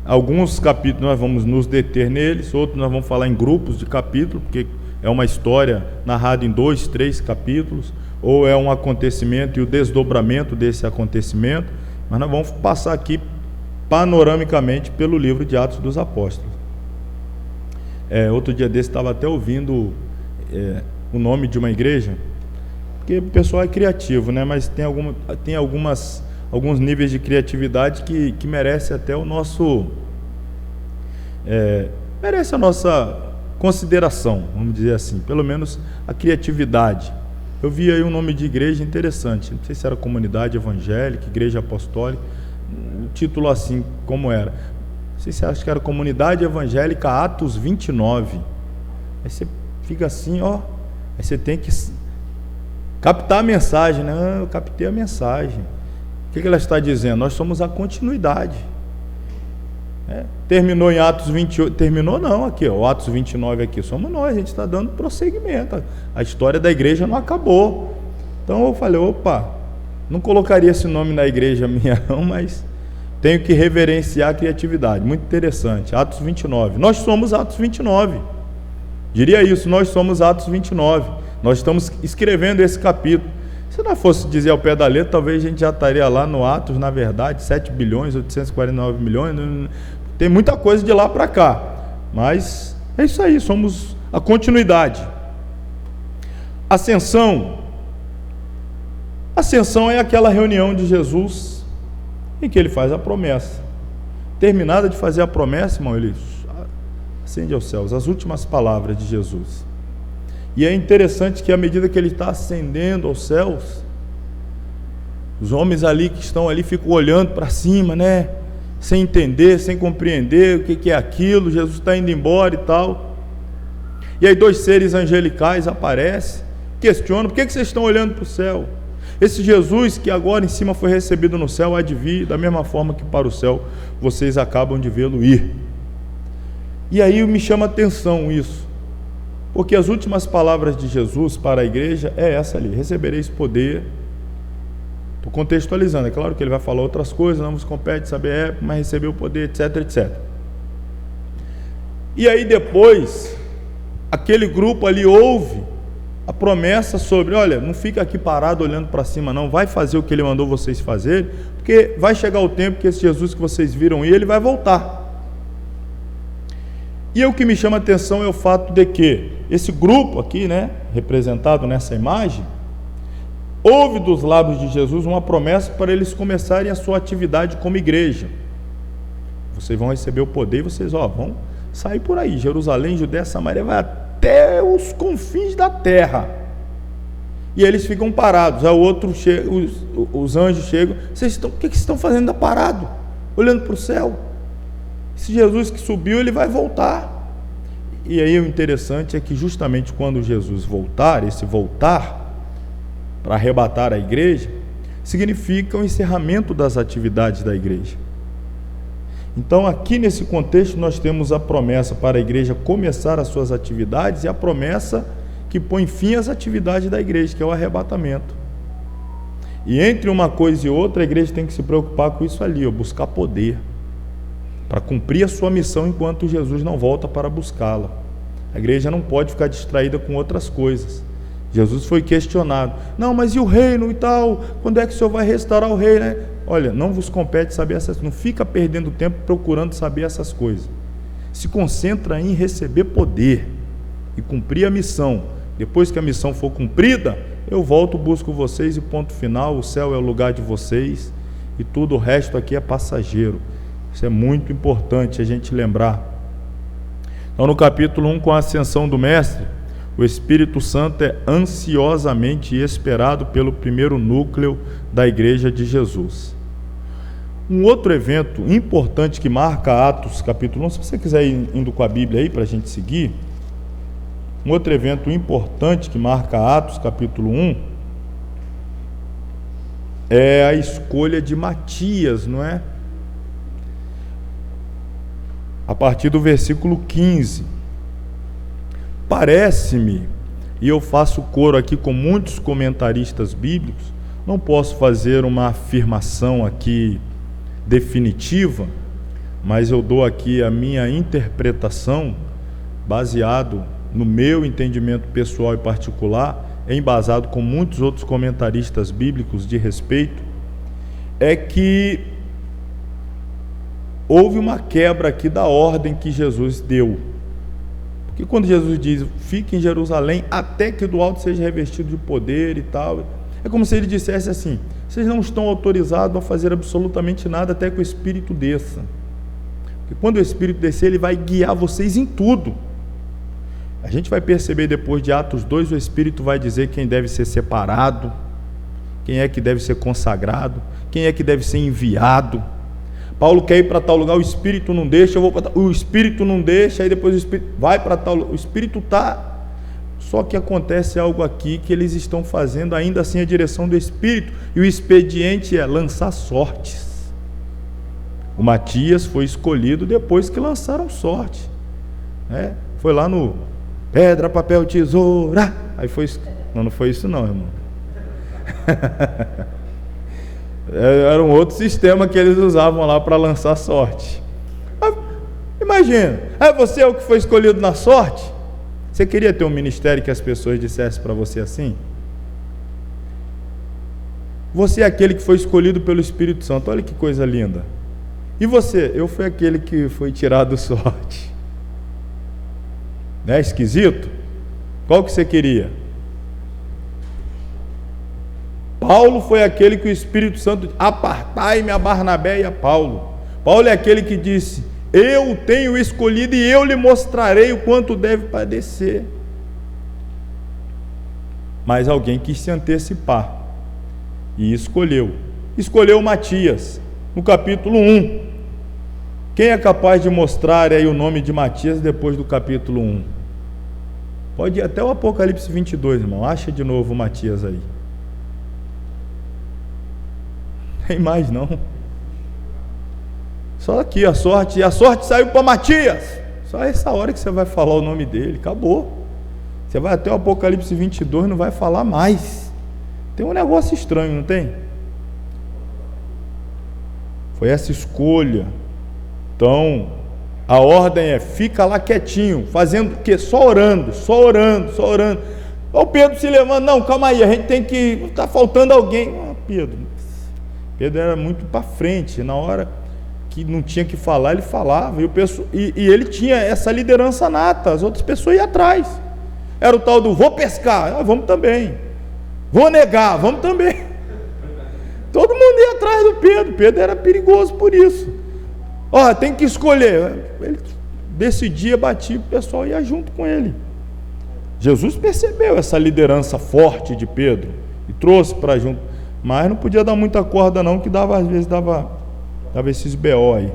Alguns capítulos nós vamos nos deter neles, outros nós vamos falar em grupos de capítulos, porque é uma história narrada em 2, 3 capítulos, ou é um acontecimento e o desdobramento desse acontecimento, mas nós vamos passar aqui panoramicamente pelo livro de Atos dos Apóstolos. Outro dia desse estava até ouvindo o nome de uma igreja, porque o pessoal é criativo, né? Mas tem alguns níveis de criatividade que merece até o nosso merece a nossa consideração, vamos dizer assim, pelo menos a criatividade. Eu vi aí um nome de igreja interessante, não sei se era Comunidade Evangélica, Igreja Apostólica, o título assim, como era, não sei se acha que era Comunidade Evangélica Atos 29, aí você fica assim, aí você tem que captar a mensagem, né? Eu captei a mensagem. O que ela está dizendo? Nós somos a continuidade. Terminou em Atos 28, terminou não, aqui, o Atos 29 aqui, somos nós, a gente está dando prosseguimento, a história da igreja não acabou. Então eu falei, não colocaria esse nome na igreja minha não, mas tenho que reverenciar a criatividade. Muito interessante, Atos 29, nós somos Atos 29, diria isso, nós somos Atos 29, nós estamos escrevendo esse capítulo. Se não fosse dizer ao pé da letra, talvez a gente já estaria lá no Atos, na verdade, 7 bilhões, 849 milhões, tem muita coisa de lá para cá, mas é isso aí, somos a continuidade. Ascensão é aquela reunião de Jesus em que ele faz a promessa. Terminada de fazer a promessa, irmão, ele ascende aos céus, as últimas palavras de Jesus. E é interessante que à medida que ele está ascendendo aos céus, os homens ali que estão ali ficam olhando para cima, né? Sem entender, sem compreender o que é aquilo, Jesus está indo embora e tal. E aí 2 seres angelicais aparecem, questionam, por que vocês estão olhando para o céu? Esse Jesus que agora em cima foi recebido no céu, há de vir da mesma forma que para o céu vocês acabam de vê-lo ir. E aí me chama a atenção isso, porque as últimas palavras de Jesus para a igreja é essa ali: recebereis poder. Estou contextualizando, é claro que ele vai falar outras coisas, não vos compete saber mas recebeu o poder, etc, etc. E aí depois, aquele grupo ali ouve a promessa sobre, olha, não fica aqui parado olhando para cima não, vai fazer o que ele mandou vocês fazerem, porque vai chegar o tempo que esse Jesus que vocês viram ir, ele vai voltar. E o que me chama a atenção é o fato de que esse grupo aqui, né, representado nessa imagem, ouve dos lábios de Jesus uma promessa para eles começarem a sua atividade como igreja. Vocês vão receber o poder e vocês vão sair por aí, Jerusalém, Judéia, Samaria, vai até os confins da terra. E eles ficam parados. Aí o outro chega, os anjos chegam. O que vocês estão fazendo parado? Olhando para o céu. Esse Jesus que subiu, ele vai voltar. E aí o interessante é que justamente quando Jesus voltar, esse voltar para arrebatar a igreja, significa o encerramento das atividades da igreja. Então aqui nesse contexto nós temos a promessa para a igreja começar as suas atividades e a promessa que põe fim às atividades da igreja, que é o arrebatamento. E entre uma coisa e outra, a igreja tem que se preocupar com isso ali, buscar poder, para cumprir a sua missão enquanto Jesus não volta para buscá-la. A igreja não pode ficar distraída com outras coisas. Jesus foi questionado, não, mas e o reino e tal, quando é que o Senhor vai restaurar o reino, né? Olha, não vos compete saber essas coisas, não fica perdendo tempo procurando saber essas coisas, se concentra em receber poder e cumprir a missão. Depois que a missão for cumprida, eu volto, busco vocês e ponto final, o céu é o lugar de vocês e tudo o resto aqui é passageiro. Isso é muito importante a gente lembrar. Então no capítulo 1, com a ascensão do Mestre, o Espírito Santo é ansiosamente esperado pelo primeiro núcleo da Igreja de Jesus. Um outro evento importante que marca Atos capítulo 1, se você quiser ir indo com a Bíblia aí para a gente seguir, um outro evento importante que marca Atos capítulo 1 é a escolha de Matias, não é? A partir do versículo 15. Parece-me, e eu faço coro aqui com muitos comentaristas bíblicos, não posso fazer uma afirmação aqui definitiva, mas eu dou aqui a minha interpretação, baseado no meu entendimento pessoal e particular, embasado com muitos outros comentaristas bíblicos de respeito, é que houve uma quebra aqui da ordem que Jesus deu. Porque quando Jesus diz, fique em Jerusalém até que do alto seja revestido de poder e tal, é como se ele dissesse assim, vocês não estão autorizados a fazer absolutamente nada até que o Espírito desça. Porque quando o Espírito descer, ele vai guiar vocês em tudo. A gente vai perceber depois de Atos 2, o Espírito vai dizer quem deve ser separado, quem é que deve ser consagrado, quem é que deve ser enviado. Paulo quer ir para tal lugar, o Espírito não deixa, o Espírito não deixa, aí depois o Espírito vai para tal lugar, o Espírito está. Só que acontece algo aqui que eles estão fazendo ainda assim a direção do Espírito, e o expediente é lançar sortes. O Matias foi escolhido depois que lançaram sorte, né? Foi lá no pedra, papel, tesoura, aí foi, não foi isso não, irmão. Era um outro sistema que eles usavam lá para lançar sorte. Mas, imagina, você é o que foi escolhido na sorte? Você queria ter um ministério que as pessoas dissessem para você assim? Você é aquele que foi escolhido pelo Espírito Santo, olha que coisa linda. E você? Eu fui aquele que foi tirado sorte. Não é esquisito? Qual que você queria? Paulo foi aquele que o Espírito Santo disse, apartai-me a Barnabé e a Paulo. Paulo é aquele que disse, eu tenho escolhido e eu lhe mostrarei o quanto deve padecer. Mas alguém quis se antecipar e escolheu Matias, no capítulo 1. Quem é capaz de mostrar aí o nome de Matias depois do capítulo 1? Pode ir até o Apocalipse 22, irmão, acha de novo Matias aí. Tem mais não. Só aqui a sorte saiu para Matias. Só essa hora que você vai falar o nome dele, acabou. Você vai até o Apocalipse 22, não vai falar mais. Tem um negócio estranho, não tem? Foi essa escolha. Então, a ordem é, fica lá quietinho, fazendo o quê? Só orando. Ó, o Pedro se levanta, não, calma aí, a gente tem que, está faltando alguém. Pedro era muito para frente, na hora que não tinha que falar, ele falava, e ele tinha essa liderança nata, as outras pessoas iam atrás. Era o tal do, vou pescar, vamos também. Vou negar, vamos também. Todo mundo ia atrás do Pedro. Pedro era perigoso por isso. Tem que escolher. Ele decidia, batia, o pessoal ia junto com ele. Jesus percebeu essa liderança forte de Pedro e trouxe para junto, mas não podia dar muita corda não, que às vezes dava esses BO aí.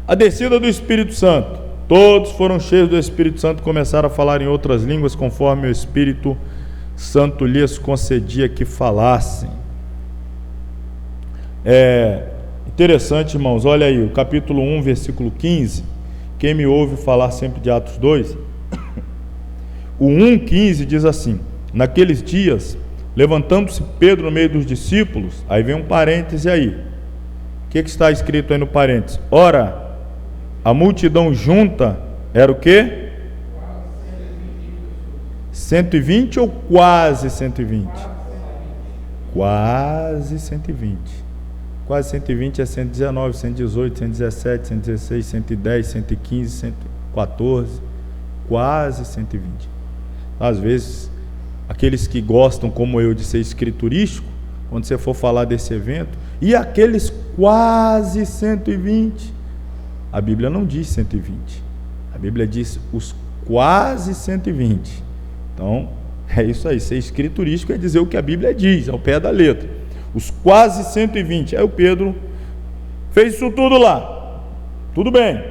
A descida do Espírito Santo. Todos foram cheios do Espírito Santo e começaram a falar em outras línguas, conforme o Espírito Santo lhes concedia que falassem. Interessante, irmãos, olha aí, o capítulo 1, versículo 15. Quem me ouve falar sempre de Atos 2, o 1,15 diz assim: naqueles dias, levantando-se Pedro no meio dos discípulos, aí vem um parêntese aí. O que está escrito aí no parêntese? Ora, a multidão junta era o quê? 120 ou quase 120? Quase 120. Quase 120 é 119, 118, 117, 116, 110, 115, 114. Quase 120. Às vezes, aqueles que gostam, como eu, de ser escriturístico, quando você for falar desse evento, e aqueles quase 120, a Bíblia não diz 120, a Bíblia diz os quase 120. Então, é isso aí, ser escriturístico é dizer o que a Bíblia diz, ao pé da letra. Os quase 120, aí o Pedro fez isso tudo lá, tudo bem.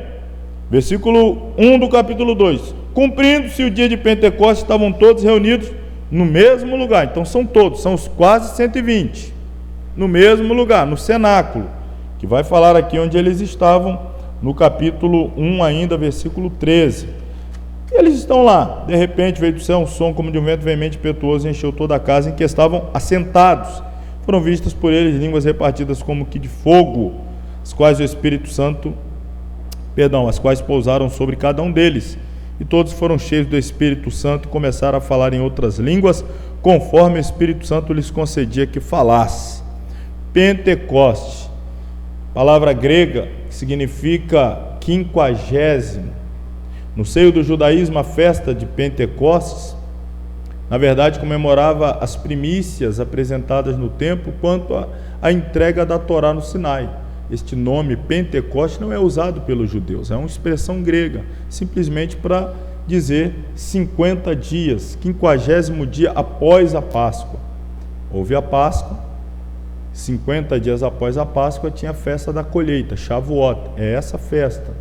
Versículo 1 do capítulo 2: cumprindo-se o dia de Pentecostes, estavam todos reunidos no mesmo lugar. Então são todos, são os quase 120, no mesmo lugar, no cenáculo, que vai falar aqui onde eles estavam, no capítulo 1 ainda, versículo 13. E eles estão lá, de repente veio do céu um som como de um vento veemente e impetuoso, e encheu toda a casa em que estavam assentados. Foram vistas por eles línguas repartidas como que de fogo, as quais pousaram sobre cada um deles. E todos foram cheios do Espírito Santo e começaram a falar em outras línguas, conforme o Espírito Santo lhes concedia que falasse. Pentecoste, palavra grega que significa 50º. No seio do judaísmo, a festa de Pentecostes, na verdade, comemorava as primícias apresentadas no templo quanto à entrega da Torá no Sinai. Este nome Pentecoste não é usado pelos judeus, é uma expressão grega, simplesmente para dizer 50 dias, 50º dia após a Páscoa. Houve a Páscoa, 50 dias após a Páscoa tinha a festa da colheita, Shavuot, é essa festa.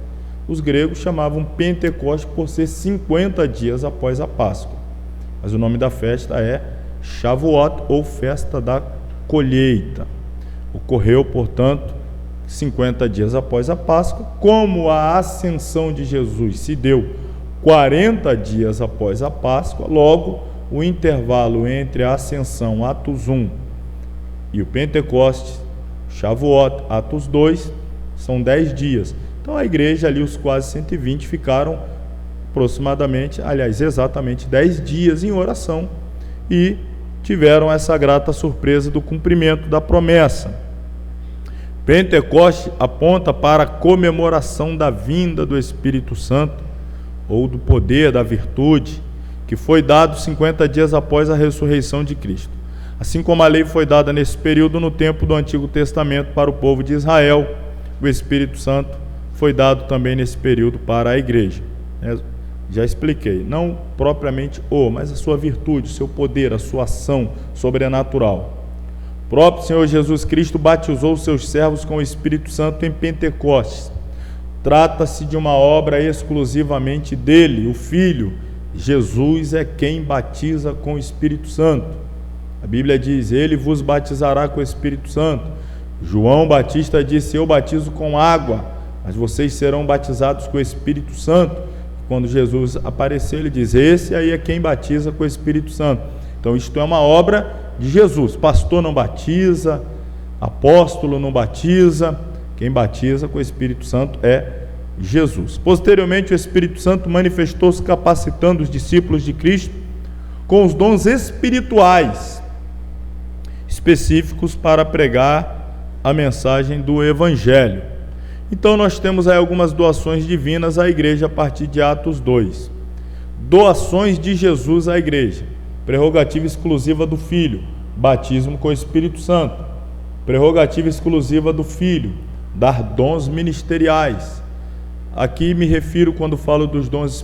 Os gregos chamavam Pentecoste por ser 50 dias após a Páscoa, mas o nome da festa é Shavuot, ou festa da colheita. Ocorreu, portanto, 50 dias após a Páscoa. Como a ascensão de Jesus se deu 40 dias após a Páscoa, logo o intervalo entre a ascensão, Atos 1, e o Pentecostes, Shavuot, Atos 2, são 10 dias. Então a igreja ali, os quase 120, ficaram aproximadamente, exatamente 10 dias em oração e tiveram essa grata surpresa do cumprimento da promessa. Pentecoste aponta para a comemoração da vinda do Espírito Santo, ou do poder, da virtude, que foi dado 50 dias após a ressurreição de Cristo. Assim como a lei foi dada nesse período no tempo do Antigo Testamento para o povo de Israel, o Espírito Santo foi dado também nesse período para a igreja. Já expliquei, não propriamente mas a sua virtude, o seu poder, a sua ação sobrenatural. O próprio Senhor Jesus Cristo batizou os seus servos com o Espírito Santo em Pentecostes. Trata-se de uma obra exclusivamente dele, o Filho. Jesus é quem batiza com o Espírito Santo. A Bíblia diz: ele vos batizará com o Espírito Santo. João Batista disse: eu batizo com água, mas vocês serão batizados com o Espírito Santo. Quando Jesus apareceu, ele diz: esse aí é quem batiza com o Espírito Santo. Então isto é uma obra de Jesus. Pastor não batiza, apóstolo não batiza, quem batiza com o Espírito Santo é Jesus. Posteriormente, o Espírito Santo manifestou-se capacitando os discípulos de Cristo com os dons espirituais específicos para pregar a mensagem do Evangelho. Então nós temos aí algumas doações divinas à igreja a partir de Atos 2. Doações de Jesus à igreja. Prerrogativa exclusiva do Filho, batismo com o Espírito Santo. Prerrogativa exclusiva do Filho, dar dons ministeriais. Aqui me refiro, quando falo dos dons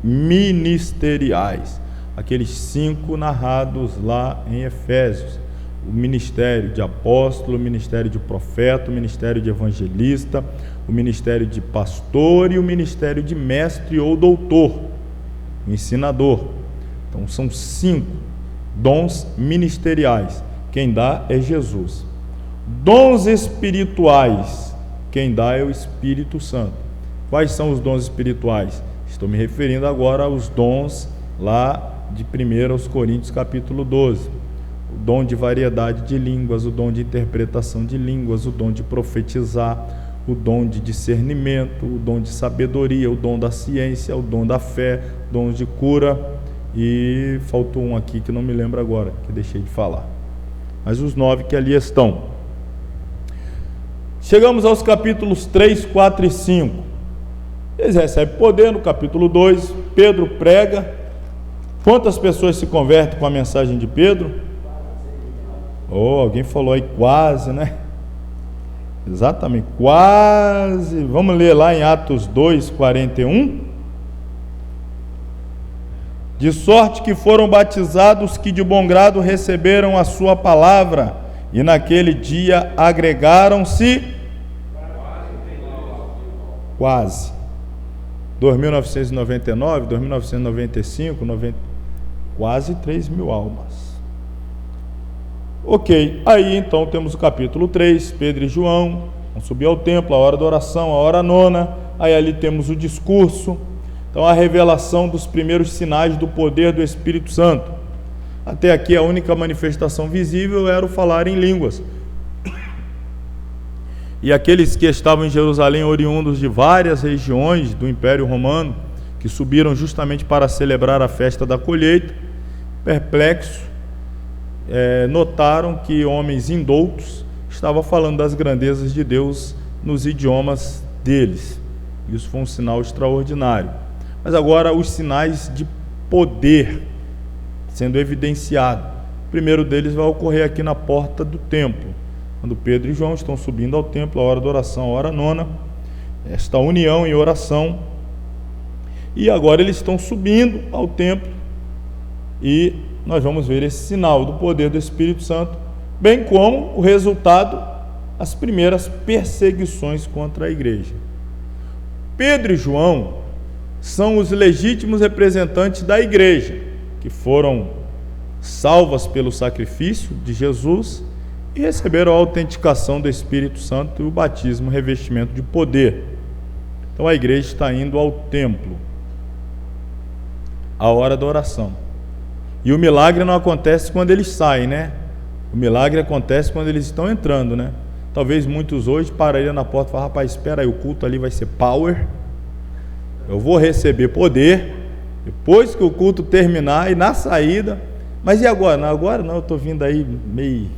ministeriais. Aqueles 5 narrados lá em Efésios: o ministério de apóstolo, o ministério de profeta, o ministério de evangelista, o ministério de pastor e o ministério de mestre ou doutor, o ensinador. Então são 5 dons ministeriais. Quem dá é Jesus. Dons espirituais, quem dá é o Espírito Santo. Quais são os dons espirituais? Estou me referindo agora aos dons lá de 1 Coríntios capítulo 12. O dom de variedade de línguas, o dom de interpretação de línguas, o dom de profetizar, o dom de discernimento, o dom de sabedoria, o dom da ciência, o dom da fé, dons de cura, e faltou um aqui que não me lembro agora, que deixei de falar. Mas os 9 que ali estão. Chegamos aos capítulos 3, 4 e 5. Eles recebem poder. No capítulo 2, Pedro prega. Quantas pessoas se convertem com a mensagem de Pedro? Alguém falou aí quase, né? Exatamente, quase. Vamos ler lá em Atos 2, 41. De sorte que foram batizados que de bom grado receberam a sua palavra, e naquele dia agregaram-se quase 2.999, 2.995, quase 3.000 almas. Ok, aí então temos o capítulo 3, Pedro e João vão subir ao templo, a hora da oração, a hora nona. Aí ali temos o discurso. Então a revelação dos primeiros sinais do poder do Espírito Santo. Até aqui a única manifestação visível era o falar em línguas. E aqueles que estavam em Jerusalém, oriundos de várias regiões do Império Romano, que subiram justamente para celebrar a festa da colheita, perplexos, notaram que homens indoutos estavam falando das grandezas de Deus nos idiomas deles. Isso foi um sinal extraordinário. Mas agora os sinais de poder sendo evidenciado. O primeiro deles vai ocorrer aqui na porta do templo, quando Pedro e João estão subindo ao templo, a hora da oração, a hora nona, esta união em oração. E agora eles estão subindo ao templo e nós vamos ver esse sinal do poder do Espírito Santo, bem como o resultado, as primeiras perseguições contra a igreja. Pedro e João são os legítimos representantes da igreja, que foram salvas pelo sacrifício de Jesus e receberam a autenticação do Espírito Santo e o batismo, o revestimento de poder. Então a igreja está indo ao templo, a hora da oração. E o milagre não acontece quando eles saem, né? O milagre acontece quando eles estão entrando, né? Talvez muitos hoje parariam na porta e falariam: rapaz, espera aí, o culto ali vai ser power, eu vou receber poder, depois que o culto terminar e na saída. Mas e agora? Não, agora não, eu estou vindo aí meio...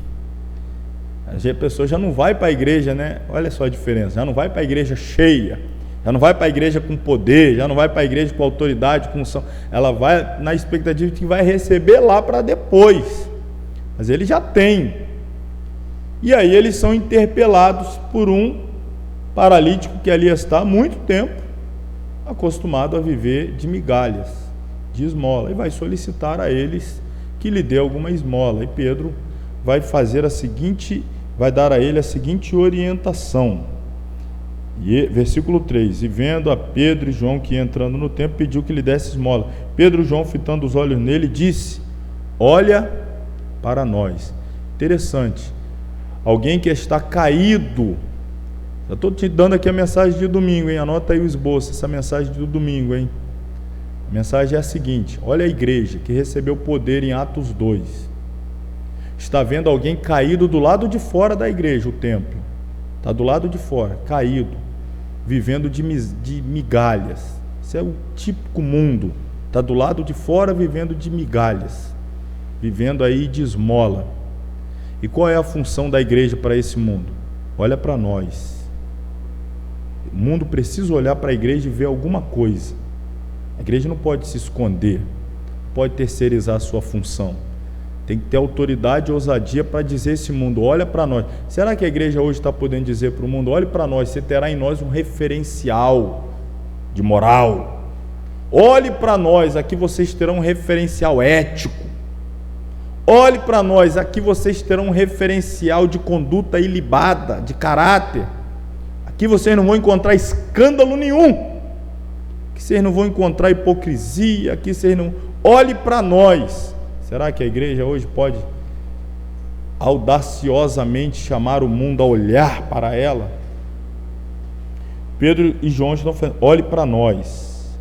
A pessoa já não vai para a igreja, né? Olha só a diferença, já não vai para a igreja cheia, já não vai para a igreja com poder, já não vai para a igreja com autoridade, com unção. Ela vai na expectativa de que vai receber lá para depois, mas ele já tem. E aí eles são interpelados por um paralítico que ali está há muito tempo, acostumado a viver de migalhas, de esmola, e vai solicitar a eles que lhe dê alguma esmola. E Pedro vai dar a ele a seguinte orientação. E, versículo 3: e vendo a Pedro e João que ia entrando no templo, pediu que lhe desse esmola. Pedro e João, fitando os olhos nele, disse: olha para nós. Interessante, alguém que está caído. Eu estou te dando aqui a mensagem de domingo, hein? Anota aí o esboço, essa mensagem do domingo, hein? A mensagem é a seguinte: olha a igreja que recebeu poder em Atos 2. Está vendo alguém caído do lado de fora da igreja, o templo. Está do lado de fora, caído, vivendo de migalhas. Isso é o típico mundo. Está do lado de fora vivendo de migalhas, vivendo aí de esmola. E qual é a função da igreja para esse mundo? Olha para nós. O mundo precisa olhar para a igreja e ver alguma coisa. A igreja não pode se esconder, pode terceirizar a sua função. Tem que ter autoridade e ousadia para dizer a esse mundo: olha para nós. Será que a igreja hoje está podendo dizer para o mundo: olhe para nós, você terá em nós um referencial de moral? Olhe para nós, aqui vocês terão um referencial ético. Olhe para nós, aqui vocês terão um referencial de conduta ilibada, de caráter. Aqui vocês não vão encontrar escândalo nenhum. Aqui vocês não vão encontrar hipocrisia. Aqui vocês não... Olhe para nós. Será que a igreja hoje pode audaciosamente chamar o mundo a olhar para ela? Pedro e João estão falando, olhe para nós.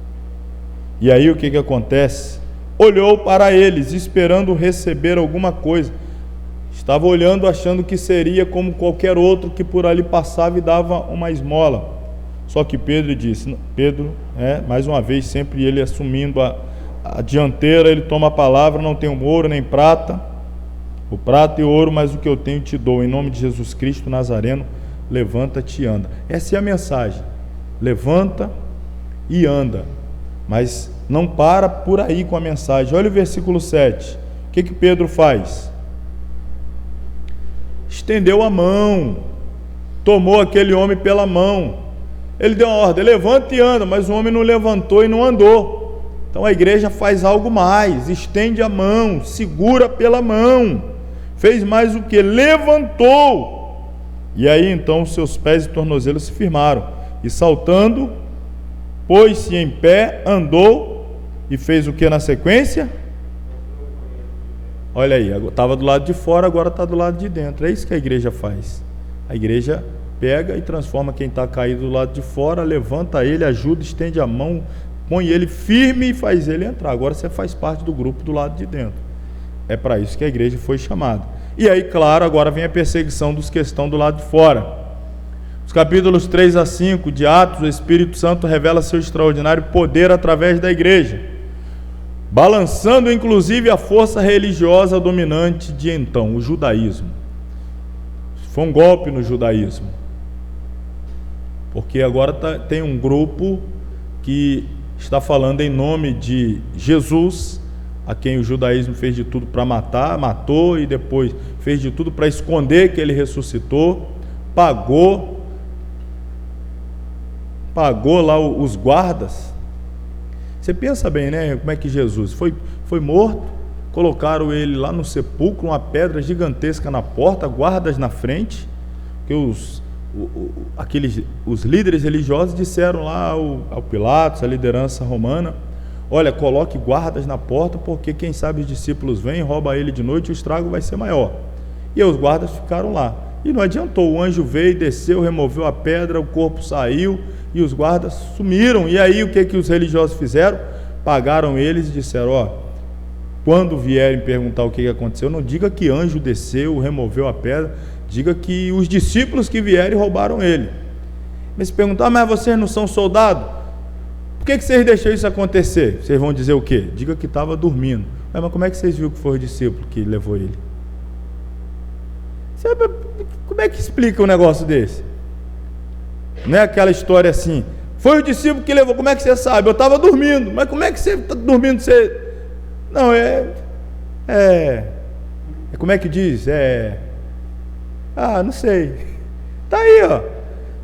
E aí o que acontece? Olhou para eles, esperando receber alguma coisa. Estava olhando, achando que seria como qualquer outro que por ali passava e dava uma esmola. Só que Pedro disse, mais uma vez, sempre ele assumindo a dianteira, ele toma a palavra, não tenho ouro nem prata, o prata e o ouro, mas o que eu tenho te dou, em nome de Jesus Cristo Nazareno, levanta-te e anda. Essa é a mensagem, levanta e anda, mas não para por aí com a mensagem. Olha o versículo 7, o que Pedro faz? Estendeu a mão, tomou aquele homem pela mão, ele deu uma ordem, levanta e anda, mas o homem não levantou e não andou. Então a igreja faz algo mais, estende a mão, segura pela mão, fez mais o que? Levantou, e aí então seus pés e tornozelos se firmaram, e saltando, pôs-se em pé, andou, e fez o que na sequência? Olha aí, estava do lado de fora, agora está do lado de dentro. É isso que a igreja faz. A igreja pega e transforma quem está caído do lado de fora, levanta ele, ajuda, estende a mão, põe ele firme e faz ele entrar. Agora você faz parte do grupo do lado de dentro. É para isso que a igreja foi chamada. E aí, claro, agora vem a perseguição dos que estão do lado de fora. Os capítulos 3 a 5 de Atos, o Espírito Santo revela seu extraordinário poder através da igreja, balançando inclusive a força religiosa dominante de então, o judaísmo. Foi um golpe no judaísmo, porque agora tem um grupo que está falando em nome de Jesus, a quem o judaísmo fez de tudo para matar, matou, e depois fez de tudo para esconder que ele ressuscitou, pagou lá os guardas. Você pensa bem, né? Como é que Jesus foi morto, colocaram ele lá no sepulcro, uma pedra gigantesca na porta, guardas na frente, que os líderes religiosos disseram lá ao Pilatos, a liderança romana, olha, coloque guardas na porta, porque quem sabe os discípulos vêm, rouba ele de noite, o estrago vai ser maior. E os guardas ficaram lá, e não adiantou, o anjo veio, desceu, removeu a pedra, o corpo saiu, e os guardas sumiram. E aí o que os religiosos fizeram? Pagaram eles e disseram, quando vierem perguntar o que aconteceu, não diga que anjo desceu, removeu a pedra, diga que os discípulos que vierem roubaram ele. Mas se perguntar, mas vocês não são soldados? Por que vocês deixaram isso acontecer? Vocês vão dizer o quê? Diga que estava dormindo. Mas como é que vocês viram que foi o discípulo que levou ele? Como é que explica um negócio desse? Não é aquela história assim, foi o discípulo que levou, como é que você sabe? Eu estava dormindo. Mas como é que você está dormindo? Não, como é que diz? Não sei. Está aí,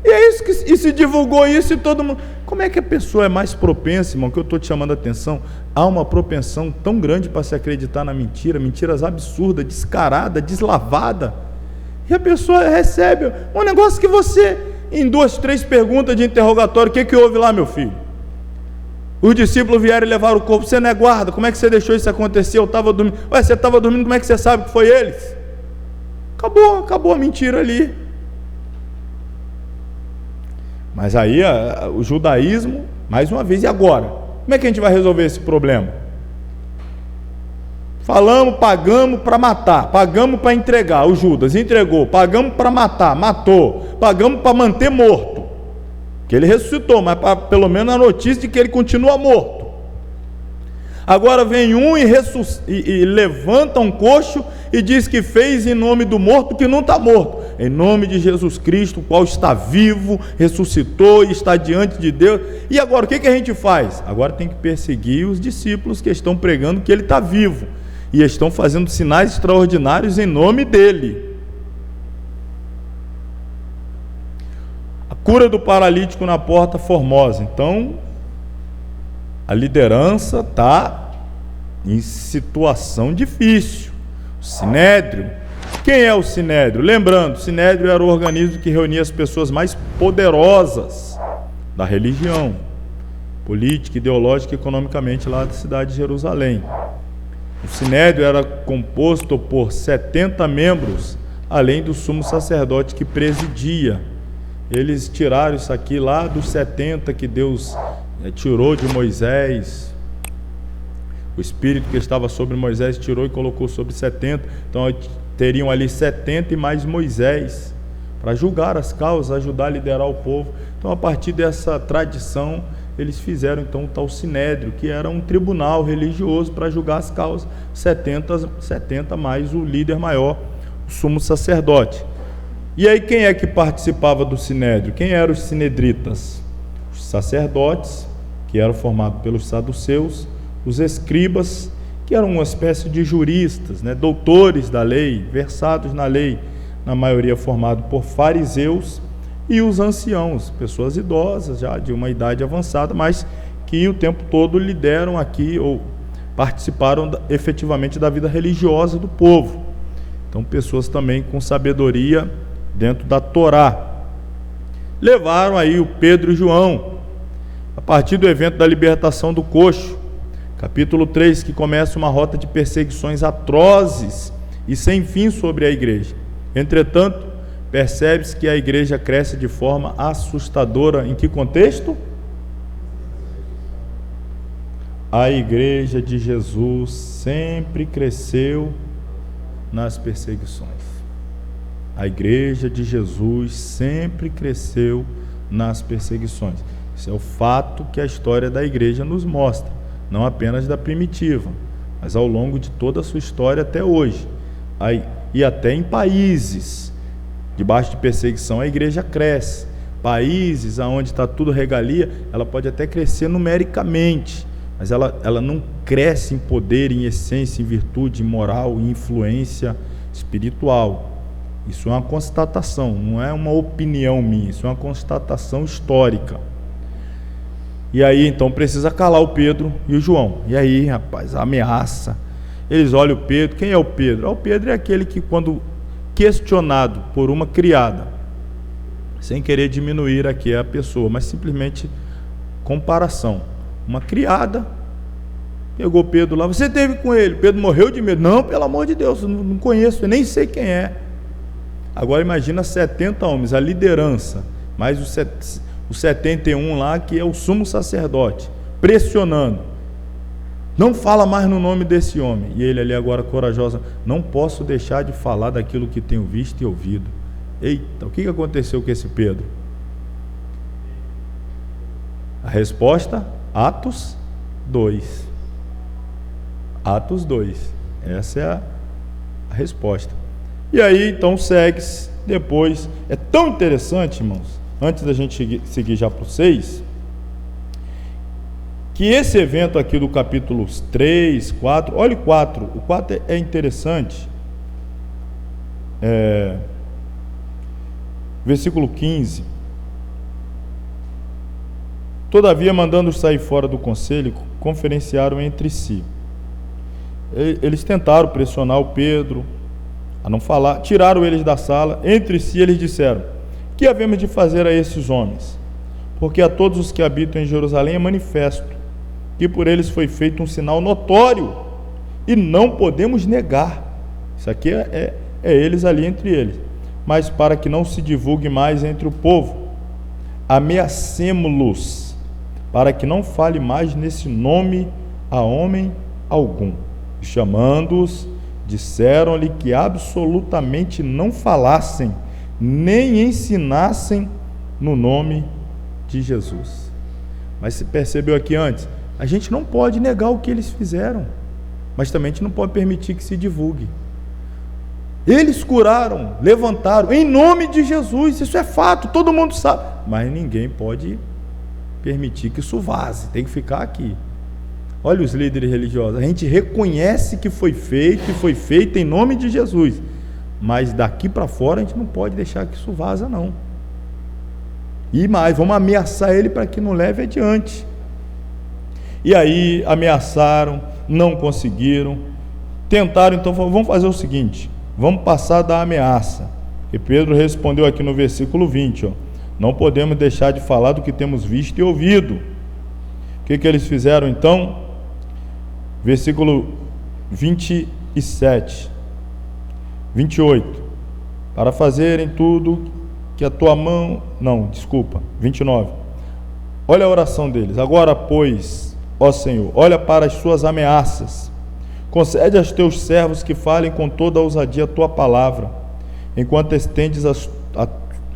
e é isso que se divulgou isso, e todo mundo... Como é que a pessoa é mais propensa, irmão, que eu estou te chamando a atenção? Há uma propensão tão grande para se acreditar na mentira, mentiras absurdas, descarada, deslavada, e a pessoa recebe um negócio que você, em 2, 3 perguntas de interrogatório, o que houve lá, meu filho? Os discípulos vieram e levaram o corpo, você não é guarda, como é que você deixou isso acontecer? Eu estava dormindo. Você estava dormindo, como é que você sabe que foi eles? Acabou a mentira ali. Mas aí o judaísmo, mais uma vez, e agora? Como é que a gente vai resolver esse problema? Falamos, pagamos para matar, pagamos para entregar, o Judas entregou, pagamos para matar, matou, pagamos para manter morto, que ele ressuscitou, mas pelo menos a notícia de que ele continua morto. Agora vem um e levanta um coxo e diz que fez em nome do morto que não está morto, em nome de Jesus Cristo, o qual está vivo, ressuscitou e está diante de Deus. E agora o que a gente faz? Agora tem que perseguir os discípulos que estão pregando que ele está vivo e estão fazendo sinais extraordinários em nome dele. A cura do paralítico na Porta Formosa. Então, a liderança está em situação difícil. O Sinédrio. Quem é o Sinédrio? Lembrando, o Sinédrio era o organismo que reunia as pessoas mais poderosas da religião, política, ideológica e economicamente lá da cidade de Jerusalém. O Sinédrio era composto por 70 membros, além do sumo sacerdote que presidia. Eles tiraram isso aqui lá dos 70 que Deus tirou de Moisés. O Espírito que estava sobre Moisés tirou e colocou sobre 70. Então teriam ali 70 e mais Moisés para julgar as causas, ajudar a liderar o povo. Então, a partir dessa tradição, eles fizeram então o tal Sinédrio, que era um tribunal religioso para julgar as causas, 70 mais o líder maior, o sumo sacerdote. E aí quem é que participava do Sinédrio? Quem eram os sinedritas? Os sacerdotes, que eram formados pelos saduceus, os escribas, que eram uma espécie de juristas, doutores da lei, versados na lei, na maioria formados por fariseus, e os anciãos, pessoas idosas, já de uma idade avançada, mas que o tempo todo lideram aqui, ou participaram efetivamente da vida religiosa do povo. Então, pessoas também com sabedoria dentro da Torá. Levaram aí o Pedro e João, a partir do evento da libertação do coxo, capítulo 3, que começa uma rota de perseguições atrozes e sem fim sobre a igreja. Entretanto, percebe-se que a igreja cresce de forma assustadora. Em que contexto? A igreja de Jesus sempre cresceu nas perseguições. A igreja de Jesus sempre cresceu nas perseguições. Esse é o fato que a história da igreja nos mostra, não apenas da primitiva, mas ao longo de toda a sua história até hoje. E até em países debaixo de perseguição, a igreja cresce. Países onde está tudo regalia, ela pode até crescer numericamente, mas ela não cresce em poder, em essência, em virtude, em moral, em influência espiritual. Isso é uma constatação, não é uma opinião minha, isso é uma constatação histórica. E aí, então, precisa calar o Pedro e o João. E aí, rapaz, a ameaça. Eles olham o Pedro. Quem é o Pedro? O Pedro é aquele que, quando questionado por uma criada, sem querer diminuir aqui a pessoa, mas simplesmente comparação. Uma criada pegou Pedro lá. Você teve com ele? Pedro morreu de medo. Não, pelo amor de Deus, eu não conheço, eu nem sei quem é. Agora imagina 70 homens, a liderança, mais os 71 lá, que é o sumo sacerdote, pressionando. Não fala mais no nome desse homem. E ele ali agora corajoso: não posso deixar de falar daquilo que tenho visto e ouvido. Eita, o que aconteceu com esse Pedro? A resposta: Atos 2. Atos 2. Essa é a resposta. E aí então segue-se depois. É tão interessante, irmãos, antes da gente seguir já para o 6, que esse evento aqui do capítulo 3, 4, olha o 4, o 4 é interessante, versículo 15, todavia, mandando-os sair fora do conselho, conferenciaram entre si. Eles tentaram pressionar o Pedro a não falar, tiraram eles da sala, entre si eles disseram: que havemos de fazer a esses homens? Porque a todos os que habitam em Jerusalém é manifesto que por eles foi feito um sinal notório, e não podemos negar. Isso aqui é eles ali entre eles. Mas para que não se divulgue mais entre o povo, ameacemo-los, para que não fale mais nesse nome a homem algum. Chamando-os, disseram-lhe que absolutamente não falassem, nem ensinassem no nome de Jesus. Mas se percebeu aqui antes, a gente não pode negar o que eles fizeram, mas também a gente não pode permitir que se divulgue. Eles curaram, levantaram, em nome de Jesus, isso é fato, todo mundo sabe, mas ninguém pode permitir que isso vaze, tem que ficar aqui. Olha os líderes religiosos, a gente reconhece que foi feito, e foi feito em nome de Jesus, mas daqui para fora a gente não pode deixar que isso vaza, não. E mais, vamos ameaçar ele para que não leve adiante. E aí ameaçaram, não conseguiram, tentaram, então falaram, vamos fazer o seguinte, vamos passar da ameaça. E Pedro respondeu aqui no versículo 20, não podemos deixar de falar do que temos visto e ouvido. O que eles fizeram então? Versículo 27, 28, para fazerem tudo que a tua mão, 29, olha a oração deles, agora pois, ó Senhor, olha para as suas ameaças, concede aos teus servos que falem com toda a ousadia a tua palavra, enquanto estendes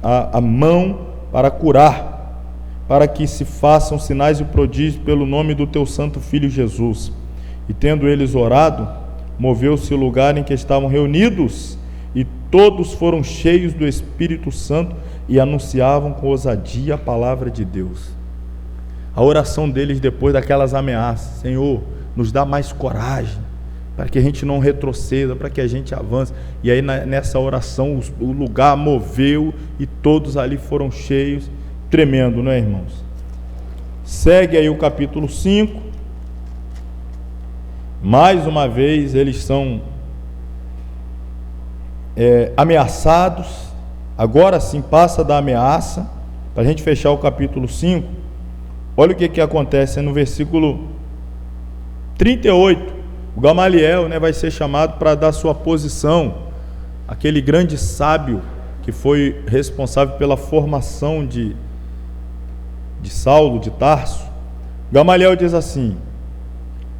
a mão para curar, para que se façam sinais e prodígios pelo nome do teu santo Filho Jesus. E tendo eles orado, moveu-se o lugar em que estavam reunidos, e todos foram cheios do Espírito Santo e anunciavam com ousadia a palavra de Deus. A oração deles depois daquelas ameaças: Senhor, nos dá mais coragem, para que a gente não retroceda, para que a gente avance. E aí nessa oração o lugar moveu e todos ali foram cheios. Tremendo, não é, irmãos? Segue aí o capítulo 5. Mais uma vez eles são ameaçados. Agora sim passa da ameaça. Para a gente fechar o capítulo 5, olha o que acontece no versículo 38. O Gamaliel, vai ser chamado para dar sua posição, aquele grande sábio que foi responsável pela formação de Saulo de Tarso. Gamaliel diz assim: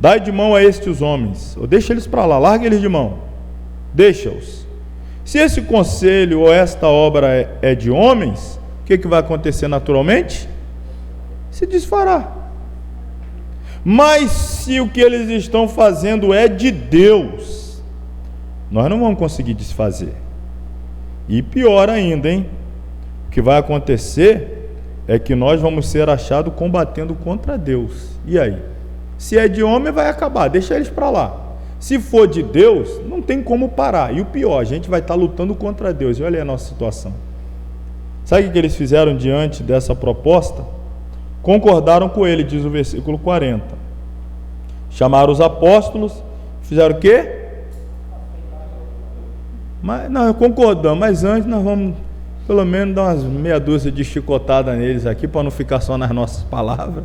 dai de mão a estes homens, ou deixa eles para lá, larga eles de mão, deixa-os. Se esse conselho ou esta obra é de homens, o que vai acontecer naturalmente? Se desfará. Mas se o que eles estão fazendo é de Deus, nós não vamos conseguir desfazer. E pior ainda, o que vai acontecer é que nós vamos ser achados combatendo contra Deus. E aí? Se é de homem, vai acabar, deixa eles para lá. Se for de Deus, não tem como parar. E o pior, a gente vai estar lutando contra Deus. E olha aí a nossa situação. Sabe o que eles fizeram diante dessa proposta? Concordaram com ele, diz o versículo 40. Chamaram os apóstolos, fizeram o quê? Mas nós concordamos, mas antes nós vamos pelo menos dar umas meia dúzia de chicotada neles aqui, para não ficar só nas nossas palavras.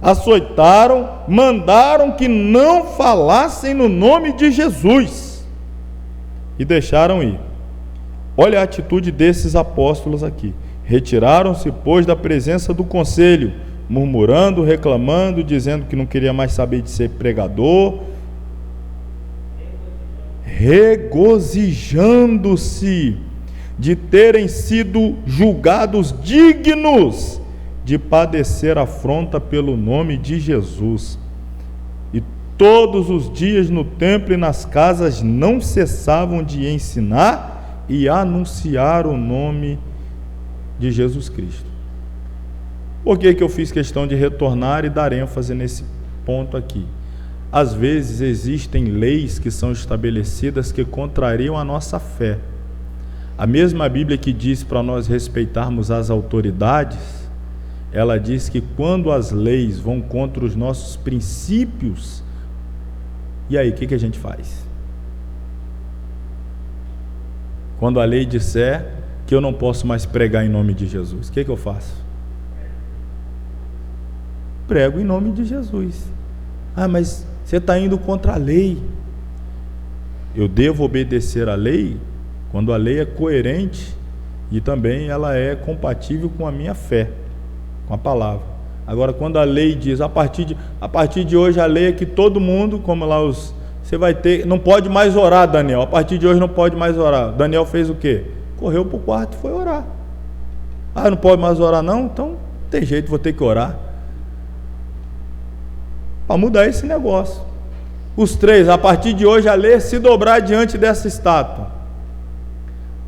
Açoitaram, mandaram que não falassem no nome de Jesus e deixaram ir. Olha a atitude desses apóstolos aqui. Retiraram-se, pois, da presença do conselho, murmurando, reclamando, dizendo que não queria mais saber de ser pregador, regozijando-se de terem sido julgados dignos de padecer afronta pelo nome de Jesus. E todos os dias no templo e nas casas não cessavam de ensinar e anunciar o nome de Jesus Cristo. Por que eu fiz questão de retornar e dar ênfase nesse ponto aqui? Às vezes existem leis que são estabelecidas que contrariam a nossa fé. A mesma Bíblia que diz para nós respeitarmos as autoridades, ela diz que quando as leis vão contra os nossos princípios, e aí, o que a gente faz? Quando a lei disser que eu não posso mais pregar em nome de Jesus, o que eu faço? Prego em nome de Jesus. Ah, mas você está indo contra a lei. Eu devo obedecer à lei quando a lei é coerente e também ela é compatível com a minha fé, com a palavra. Agora, quando a lei diz, a partir de hoje a lei é que todo mundo, como lá você vai ter, não pode mais orar, Daniel, a partir de hoje não pode mais orar. Daniel fez o quê? Correu para o quarto e foi orar. Ah, não pode mais orar não? Então, não tem jeito, vou ter que orar. Para mudar esse negócio. Os três, a partir de hoje a lei é se dobrar diante dessa estátua.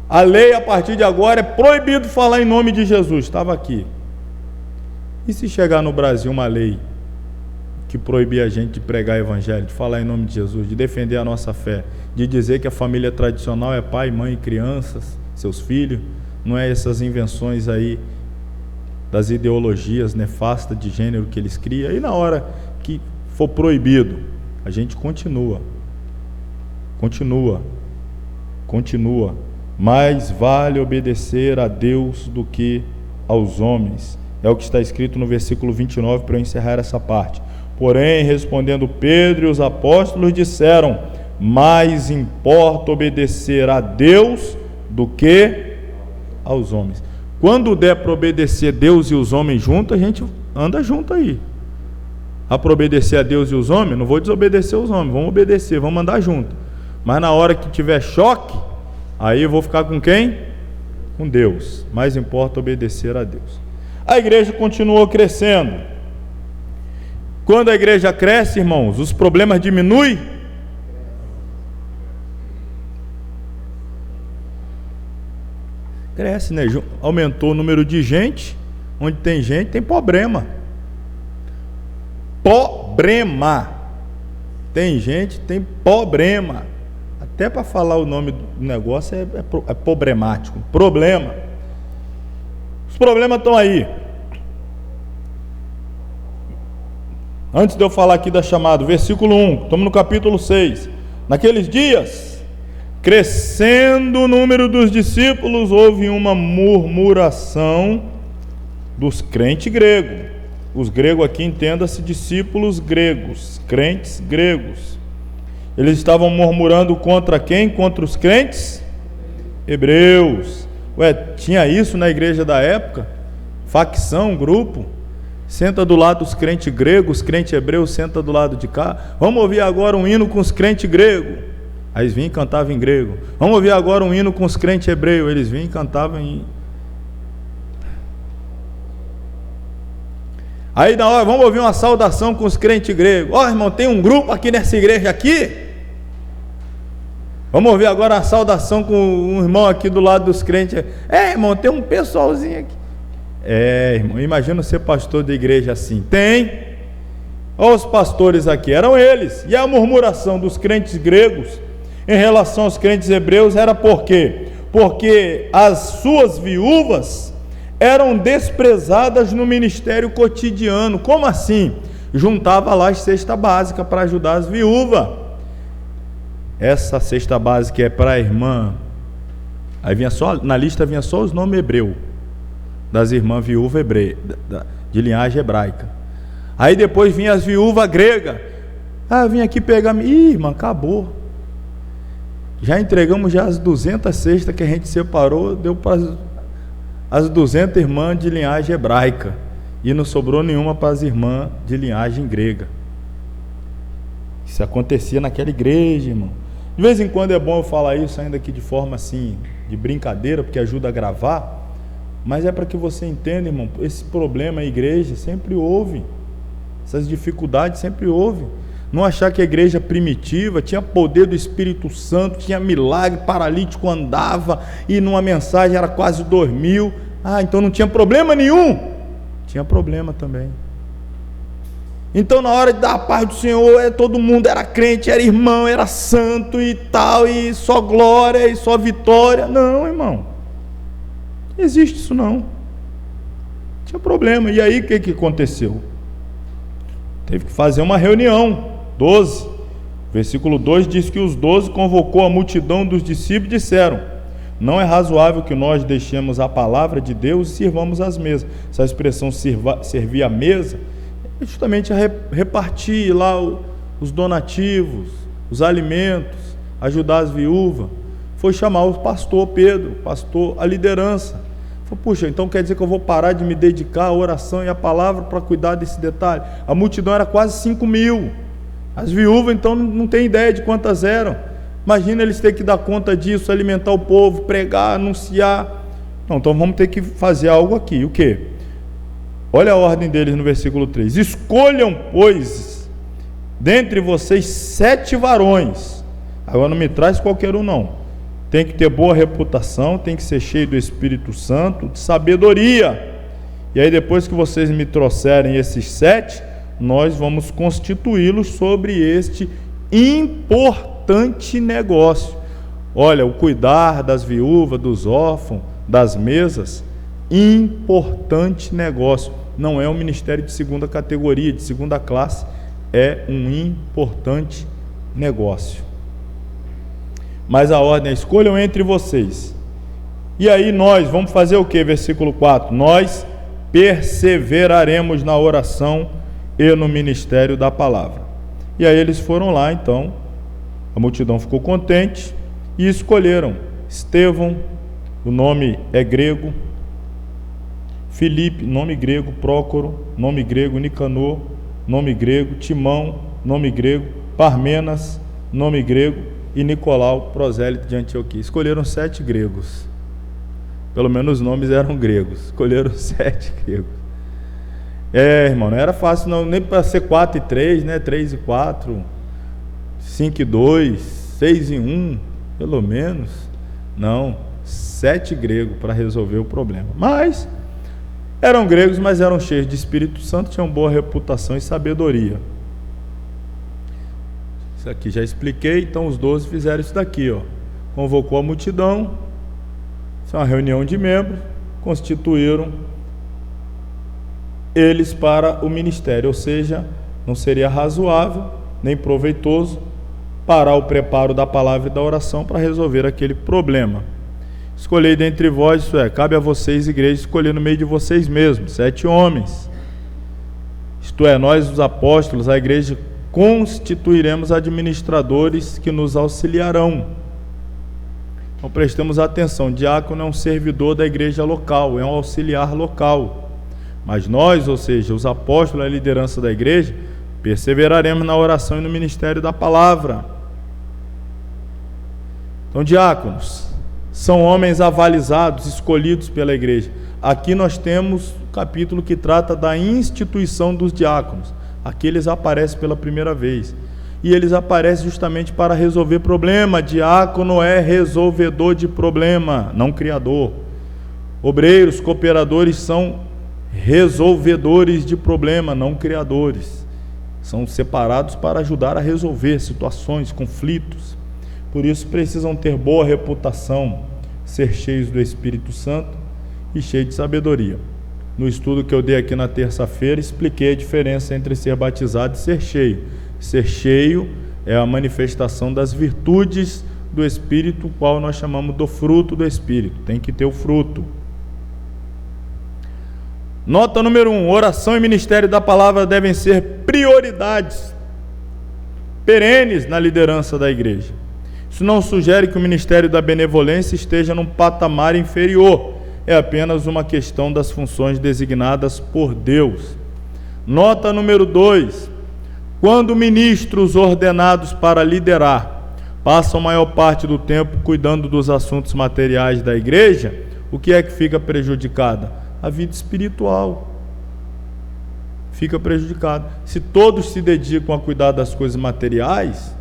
A lei, a partir de agora, é proibido falar em nome de Jesus. Estava aqui. E se chegar no Brasil uma lei que proibir a gente de pregar evangelho, de falar em nome de Jesus, de defender a nossa fé, de dizer que a família tradicional é pai, mãe e crianças, seus filhos, não é essas invenções aí das ideologias nefastas de gênero que eles criam, e na hora que for proibido, a gente continua. Mais vale obedecer a Deus do que aos homens. É o que está escrito no versículo 29, para eu encerrar essa parte. Porém, respondendo Pedro e os apóstolos disseram: mais importa obedecer a Deus do que aos homens. Quando der para obedecer Deus e os homens juntos, a gente anda junto aí. Para obedecer a Deus e os homens, não vou desobedecer os homens, vamos obedecer, vamos andar junto. Mas na hora que tiver choque, aí eu vou ficar com quem? Com Deus. Mais importa obedecer a Deus. A igreja continuou crescendo. Quando a igreja cresce, irmãos, os problemas diminuem. Cresce, né? Aumentou o número de gente. Onde tem gente, tem problema. Tem gente, tem problema. Até para falar o nome do negócio é problemático. Problema. Os problemas estão aí. Antes de eu falar aqui da chamada, versículo 1, estamos no capítulo 6. Naqueles dias, crescendo o número dos discípulos, houve uma murmuração dos crentes gregos. Os gregos aqui, entenda-se, discípulos gregos, crentes gregos. Eles estavam murmurando contra quem? Contra os crentes hebreus. Tinha isso na igreja da época? Facção, grupo? Senta do lado dos crentes gregos, os crentes hebreus senta do lado de cá. Vamos ouvir agora um hino com os crentes gregos. Aí eles vinham e cantavam em grego. Vamos ouvir agora um hino com os crentes hebreus. Eles vinham e cantavam em... Aí na hora, vamos ouvir uma saudação com os crentes gregos. Irmão, tem um grupo aqui nessa igreja aqui. Vamos ouvir agora a saudação com um irmão aqui do lado dos crentes. Irmão, tem um pessoalzinho aqui. Irmão, imagina ser pastor de igreja assim. Tem. Olha os pastores aqui, eram eles. E a murmuração dos crentes gregos em relação aos crentes hebreus era por quê? Porque as suas viúvas eram desprezadas no ministério cotidiano. Como assim? Juntava lá a cesta básica para ajudar as viúvas. Essa cesta básica é para a irmã. Aí vinha só, na lista vinha só os nomes hebreus das irmãs viúvas hebreias, de linhagem hebraica. Aí depois vinha as viúvas gregas. Eu vim aqui pegar. Irmã, acabou. Já entregamos já as 200 cestas que a gente separou, deu para as 200 irmãs de linhagem hebraica. E não sobrou nenhuma para as irmãs de linhagem grega. Isso acontecia naquela igreja, irmão. De vez em quando é bom eu falar isso ainda aqui de forma assim, de brincadeira, porque ajuda a gravar. Mas é para que você entenda, irmão, esse problema a igreja sempre houve. Essas dificuldades sempre houve. Não achar que a igreja primitiva tinha poder do Espírito Santo, tinha milagre, paralítico andava, e numa mensagem era quase 2000. Então não tinha problema nenhum. Tinha problema também. Então na hora de dar a paz do Senhor, todo mundo era crente, era irmão, era santo e tal, e só glória e só vitória. Não, irmão. Não existe isso não. Tinha problema. E aí o que aconteceu? Teve que fazer uma reunião. 12, versículo 2 diz que os 12 convocou a multidão dos discípulos e disseram: não é razoável que nós deixemos a palavra de Deus e sirvamos as mesas. Essa expressão servir a mesa é justamente repartir lá os donativos, os alimentos, ajudar as viúvas. Foi chamar o pastor Pedro, a liderança. Falei: puxa, então quer dizer que eu vou parar de me dedicar à oração e à palavra para cuidar desse detalhe? A multidão era quase 5.000. As viúvas então não tem ideia de quantas eram. Imagina eles terem que dar conta disso, alimentar o povo, pregar, anunciar. Não, então vamos ter que fazer algo aqui. O quê? Olha a ordem deles no versículo 3. Escolham, pois, dentre vocês 7 varões. Agora não me traz qualquer um não. Tem que ter boa reputação, tem que ser cheio do Espírito Santo, de sabedoria. E aí depois que vocês me trouxerem esses 7, nós vamos constituí-los sobre este importante negócio. Olha, o cuidar das viúvas, dos órfãos, das mesas, importante negócio. Não é um ministério de segunda categoria, de segunda classe, é um importante negócio. Mas a ordem é: escolham entre vocês. E aí nós vamos fazer o que? Versículo 4: nós perseveraremos na oração e no ministério da palavra. E aí eles foram lá, então, a multidão ficou contente e escolheram Estevão, o nome é grego, Filipe, nome grego, Prócoro, nome grego, Nicanor, nome grego, Timão, nome grego, Parmenas, nome grego, e Nicolau, prosélito de Antioquia. Escolheram 7 gregos. Pelo menos os nomes eram gregos. Escolheram 7 gregos. Irmão, não era fácil não, nem para ser 4 e 3, né? 3 e 4, 5 e 2, 6 e 1, pelo menos. Não, 7 gregos para resolver o problema. Mas eram gregos, mas eram cheios de Espírito Santo, tinham boa reputação e sabedoria. Isso aqui já expliquei. Então os 12 fizeram isso daqui, ó. Convocou a multidão, isso é uma reunião de membros, constituíram eles para o ministério, ou seja, não seria razoável nem proveitoso parar o preparo da palavra e da oração para resolver aquele problema. Escolhei dentre vós, isso é, cabe a vocês, igreja, escolher no meio de vocês mesmos 7 homens, isto é, nós os apóstolos, a igreja, constituiremos administradores que nos auxiliarão. Então prestemos atenção: diácono é um servidor da igreja local, é um auxiliar local. Mas nós, ou seja, os apóstolos, a liderança da igreja, perseveraremos na oração e no ministério da palavra. Então, diáconos são homens avalizados, escolhidos pela igreja. Aqui nós temos o capítulo que trata da instituição dos diáconos. Aqui eles aparecem pela primeira vez. E eles aparecem justamente para resolver problema. Diácono é resolvedor de problema, não criador. Obreiros, cooperadores são resolvedores de problema, não criadores. São separados para ajudar a resolver situações, conflitos. Por isso precisam ter boa reputação, ser cheios do Espírito Santo e cheios de sabedoria. No estudo que eu dei aqui na terça-feira, expliquei a diferença entre ser batizado e ser cheio. Ser cheio é a manifestação das virtudes do Espírito, o qual nós chamamos do fruto do Espírito. Tem que ter o fruto. Nota número 1: oração e ministério da palavra devem ser prioridades perenes na liderança da igreja. Isso não sugere que o ministério da benevolência esteja num patamar inferior. É apenas uma questão das funções designadas por Deus. Nota número 2: quando ministros ordenados para liderar passam a maior parte do tempo cuidando dos assuntos materiais da igreja, o que é que fica prejudicada? A vida espiritual fica prejudicada. Se todos se dedicam a cuidar das coisas materiais,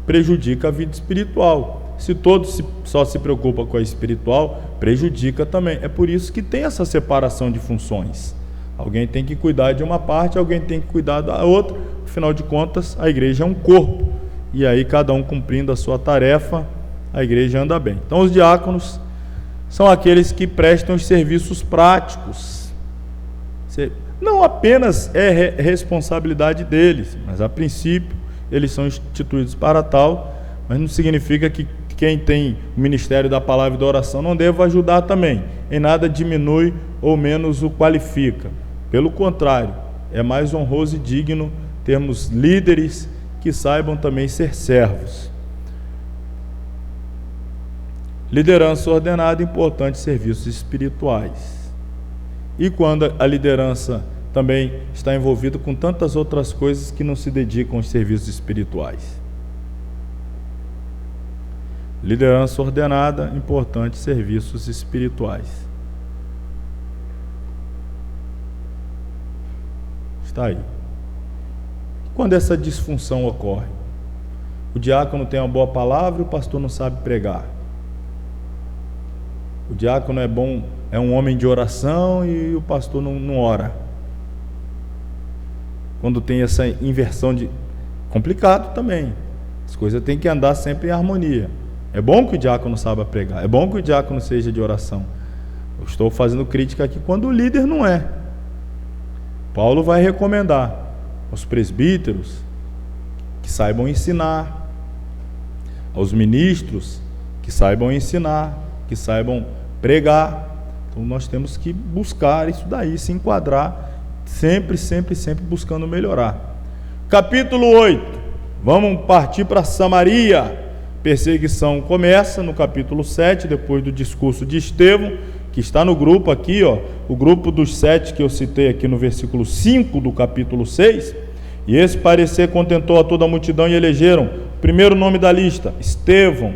prejudica a vida espiritual. Se todos só se preocupam com a espiritual, prejudica também. É por isso que tem essa separação de funções. Alguém tem que cuidar de uma parte, alguém tem que cuidar da outra. Afinal de contas, a igreja é um corpo. E aí, cada um cumprindo a sua tarefa, a igreja anda bem. Então, os diáconos são aqueles que prestam os serviços práticos. Não apenas é responsabilidade deles, mas a princípio eles são instituídos para tal, mas não significa que quem tem o ministério da palavra e da oração não deva ajudar também. Em nada diminui ou menos o qualifica. Pelo contrário, é mais honroso e digno termos líderes que saibam também ser servos. Liderança ordenada, importante, serviços espirituais. E quando a liderança também está envolvida com tantas outras coisas que não se dedicam aos serviços espirituais. Liderança ordenada, importante, serviços espirituais. Está aí. Quando essa disfunção ocorre? O diácono tem uma boa palavra e o pastor não sabe pregar. O diácono é bom, é um homem de oração e o pastor não ora. Quando tem essa inversão de... complicado também. As coisas têm que andar sempre em harmonia. É bom que o diácono saiba pregar, é bom que o diácono seja de oração. Eu estou fazendo crítica aqui quando o líder não é. Paulo vai recomendar aos presbíteros que saibam ensinar, aos ministros que saibam ensinar, que saibam pregar. Então nós temos que buscar isso daí, se enquadrar, sempre buscando melhorar. Capítulo 8, vamos partir para Samaria. Perseguição começa no capítulo 7, depois do discurso de Estevão, que está no grupo aqui, ó, o grupo dos 7 que eu citei aqui no versículo 5 do capítulo 6. E esse parecer contentou a toda a multidão e elegeram o primeiro nome da lista, Estevão.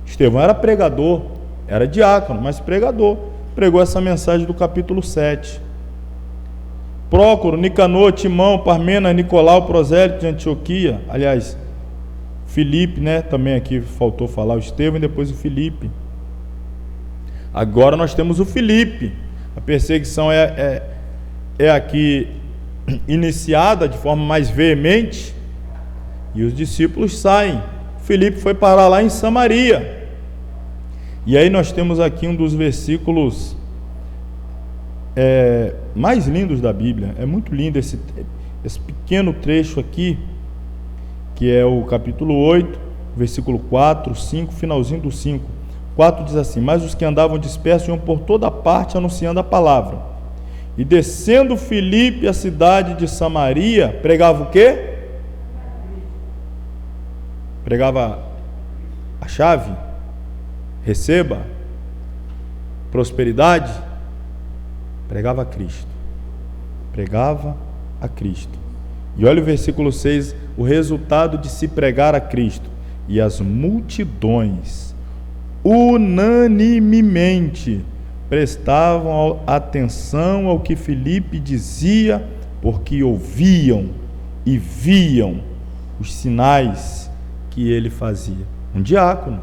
Estevão era pregador, era diácono, mas pregador. Pregou essa mensagem do capítulo 7. Prócoro, Nicanor, Timão, Parmenas, Nicolau, prosélito de Antioquia. Aliás, Filipe, né? Também aqui faltou falar o Estevão e depois o Filipe. Agora nós temos o Filipe. A perseguição é aqui iniciada de forma mais veemente e os discípulos saem. Filipe foi parar lá em Samaria. E aí nós temos aqui um dos versículos mais lindos da Bíblia. É muito lindo esse pequeno trecho aqui, que é o capítulo 8, versículo 4, 5, finalzinho do 5. 4 diz assim: mas os que andavam dispersos iam por toda parte anunciando a palavra. E descendo Filipe à cidade de Samaria, pregava o quê? Pregava a chave, receba, prosperidade. Pregava a Cristo. Pregava a Cristo. E olha o versículo 6, o resultado de se pregar a Cristo. E as multidões, unanimemente, prestavam atenção ao que Filipe dizia, porque ouviam e viam os sinais que ele fazia. Um diácono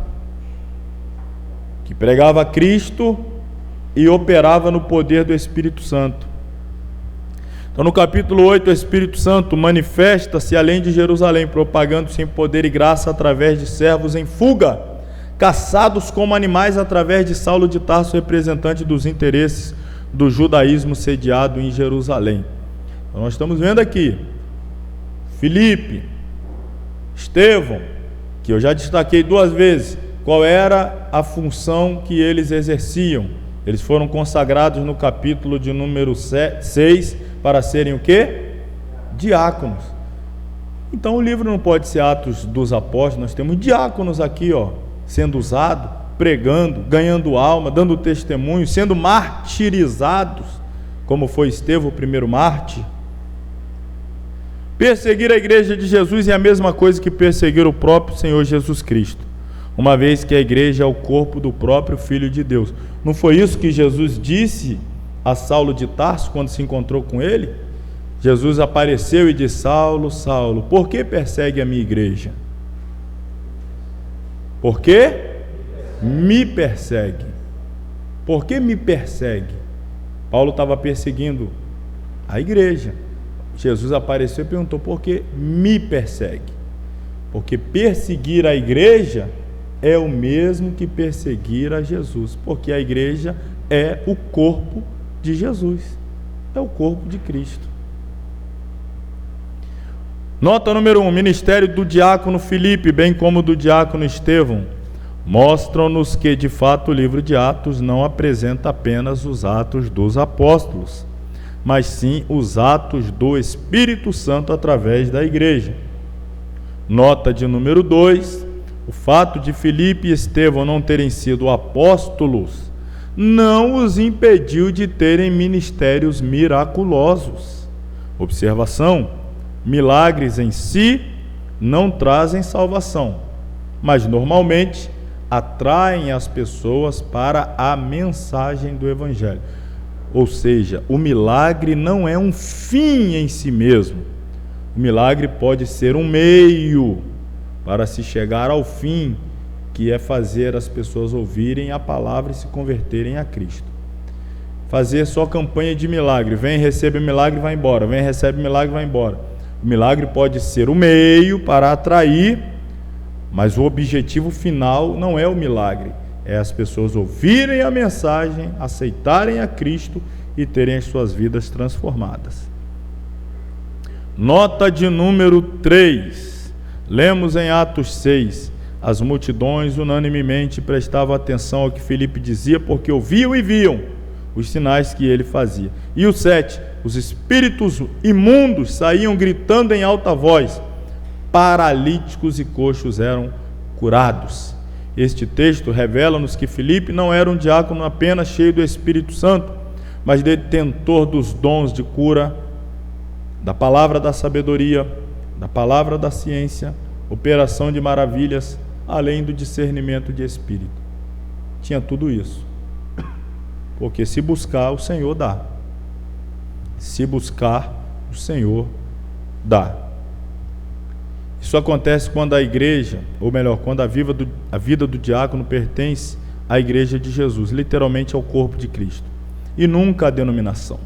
que pregava a Cristo e operava no poder do Espírito Santo. Então, no capítulo 8, o Espírito Santo manifesta-se além de Jerusalém, propagando-se em poder e graça através de servos em fuga, caçados como animais através de Saulo de Tarso, representante dos interesses do judaísmo sediado em Jerusalém. Então, nós estamos vendo aqui Filipe, Estevão, que eu já destaquei 2 vezes qual era a função que eles exerciam. Eles foram consagrados no capítulo de número 6 para serem o quê? Diáconos. Então o livro não pode ser Atos dos Apóstolos, nós temos diáconos aqui, ó, sendo usados, pregando, ganhando alma, dando testemunho, sendo martirizados, como foi Estevão, o primeiro mártir. Perseguir a igreja de Jesus é a mesma coisa que perseguir o próprio Senhor Jesus Cristo, uma vez que a igreja é o corpo do próprio Filho de Deus. Não foi isso que Jesus disse a Saulo de Tarso quando se encontrou com ele? Jesus apareceu e disse: Saulo, Saulo, por que persegue a minha igreja? Por que me persegue? Por que me persegue? Paulo estava perseguindo a igreja. Jesus apareceu e perguntou: por que me persegue? Porque perseguir a igreja é o mesmo que perseguir a Jesus, porque a igreja é o corpo de Jesus, é o corpo de Cristo. Nota número 1, ministério do diácono Filipe, bem como do diácono Estevão, mostram-nos que, de fato, o livro de Atos não apresenta apenas os atos dos apóstolos, mas sim os atos do Espírito Santo através da igreja. Nota de número 2, o fato de Filipe e Estevão não terem sido apóstolos não os impediu de terem ministérios miraculosos. Observação: milagres em si não trazem salvação, mas normalmente atraem as pessoas para a mensagem do Evangelho. Ou seja, o milagre não é um fim em si mesmo. O milagre pode ser um meio para se chegar ao fim, que é fazer as pessoas ouvirem a palavra e se converterem a Cristo. Fazer só campanha de milagre, vem, recebe milagre, vai embora, vem, recebe milagre, vai embora. O milagre pode ser o meio para atrair, mas o objetivo final não é o milagre, é as pessoas ouvirem a mensagem, aceitarem a Cristo e terem as suas vidas transformadas. Nota de número 3. Lemos em Atos 6. As multidões unanimemente prestavam atenção ao que Filipe dizia, porque ouviam e viam os sinais que ele fazia. E o 7. Os espíritos imundos saíam gritando em alta voz. Paralíticos e coxos eram curados. Este texto revela-nos que Filipe não era um diácono apenas cheio do Espírito Santo, mas detentor dos dons de cura, da palavra da sabedoria, da palavra da ciência, operação de maravilhas, além do discernimento de espírito. Tinha tudo isso. Porque se buscar, o Senhor dá. Se buscar, o Senhor dá. Isso acontece quando a igreja, ou melhor, quando a vida do diácono pertence à igreja de Jesus, literalmente ao corpo de Cristo, e nunca à denominação.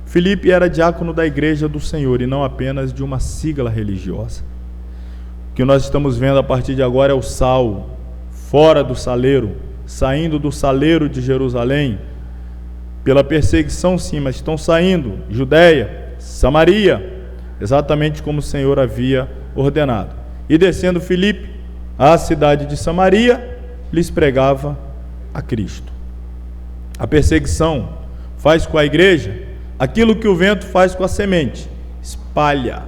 Filipe era diácono da igreja do Senhor e não apenas de uma sigla religiosa. O que nós estamos vendo a partir de agora é o Saulo, fora do saleiro, saindo do saleiro de Jerusalém, pela perseguição sim, mas estão saindo, Judeia, Samaria, exatamente como o Senhor havia ordenado. E descendo Filipe à cidade de Samaria, lhes pregava a Cristo. A perseguição faz com a igreja aquilo que o vento faz com a semente, espalha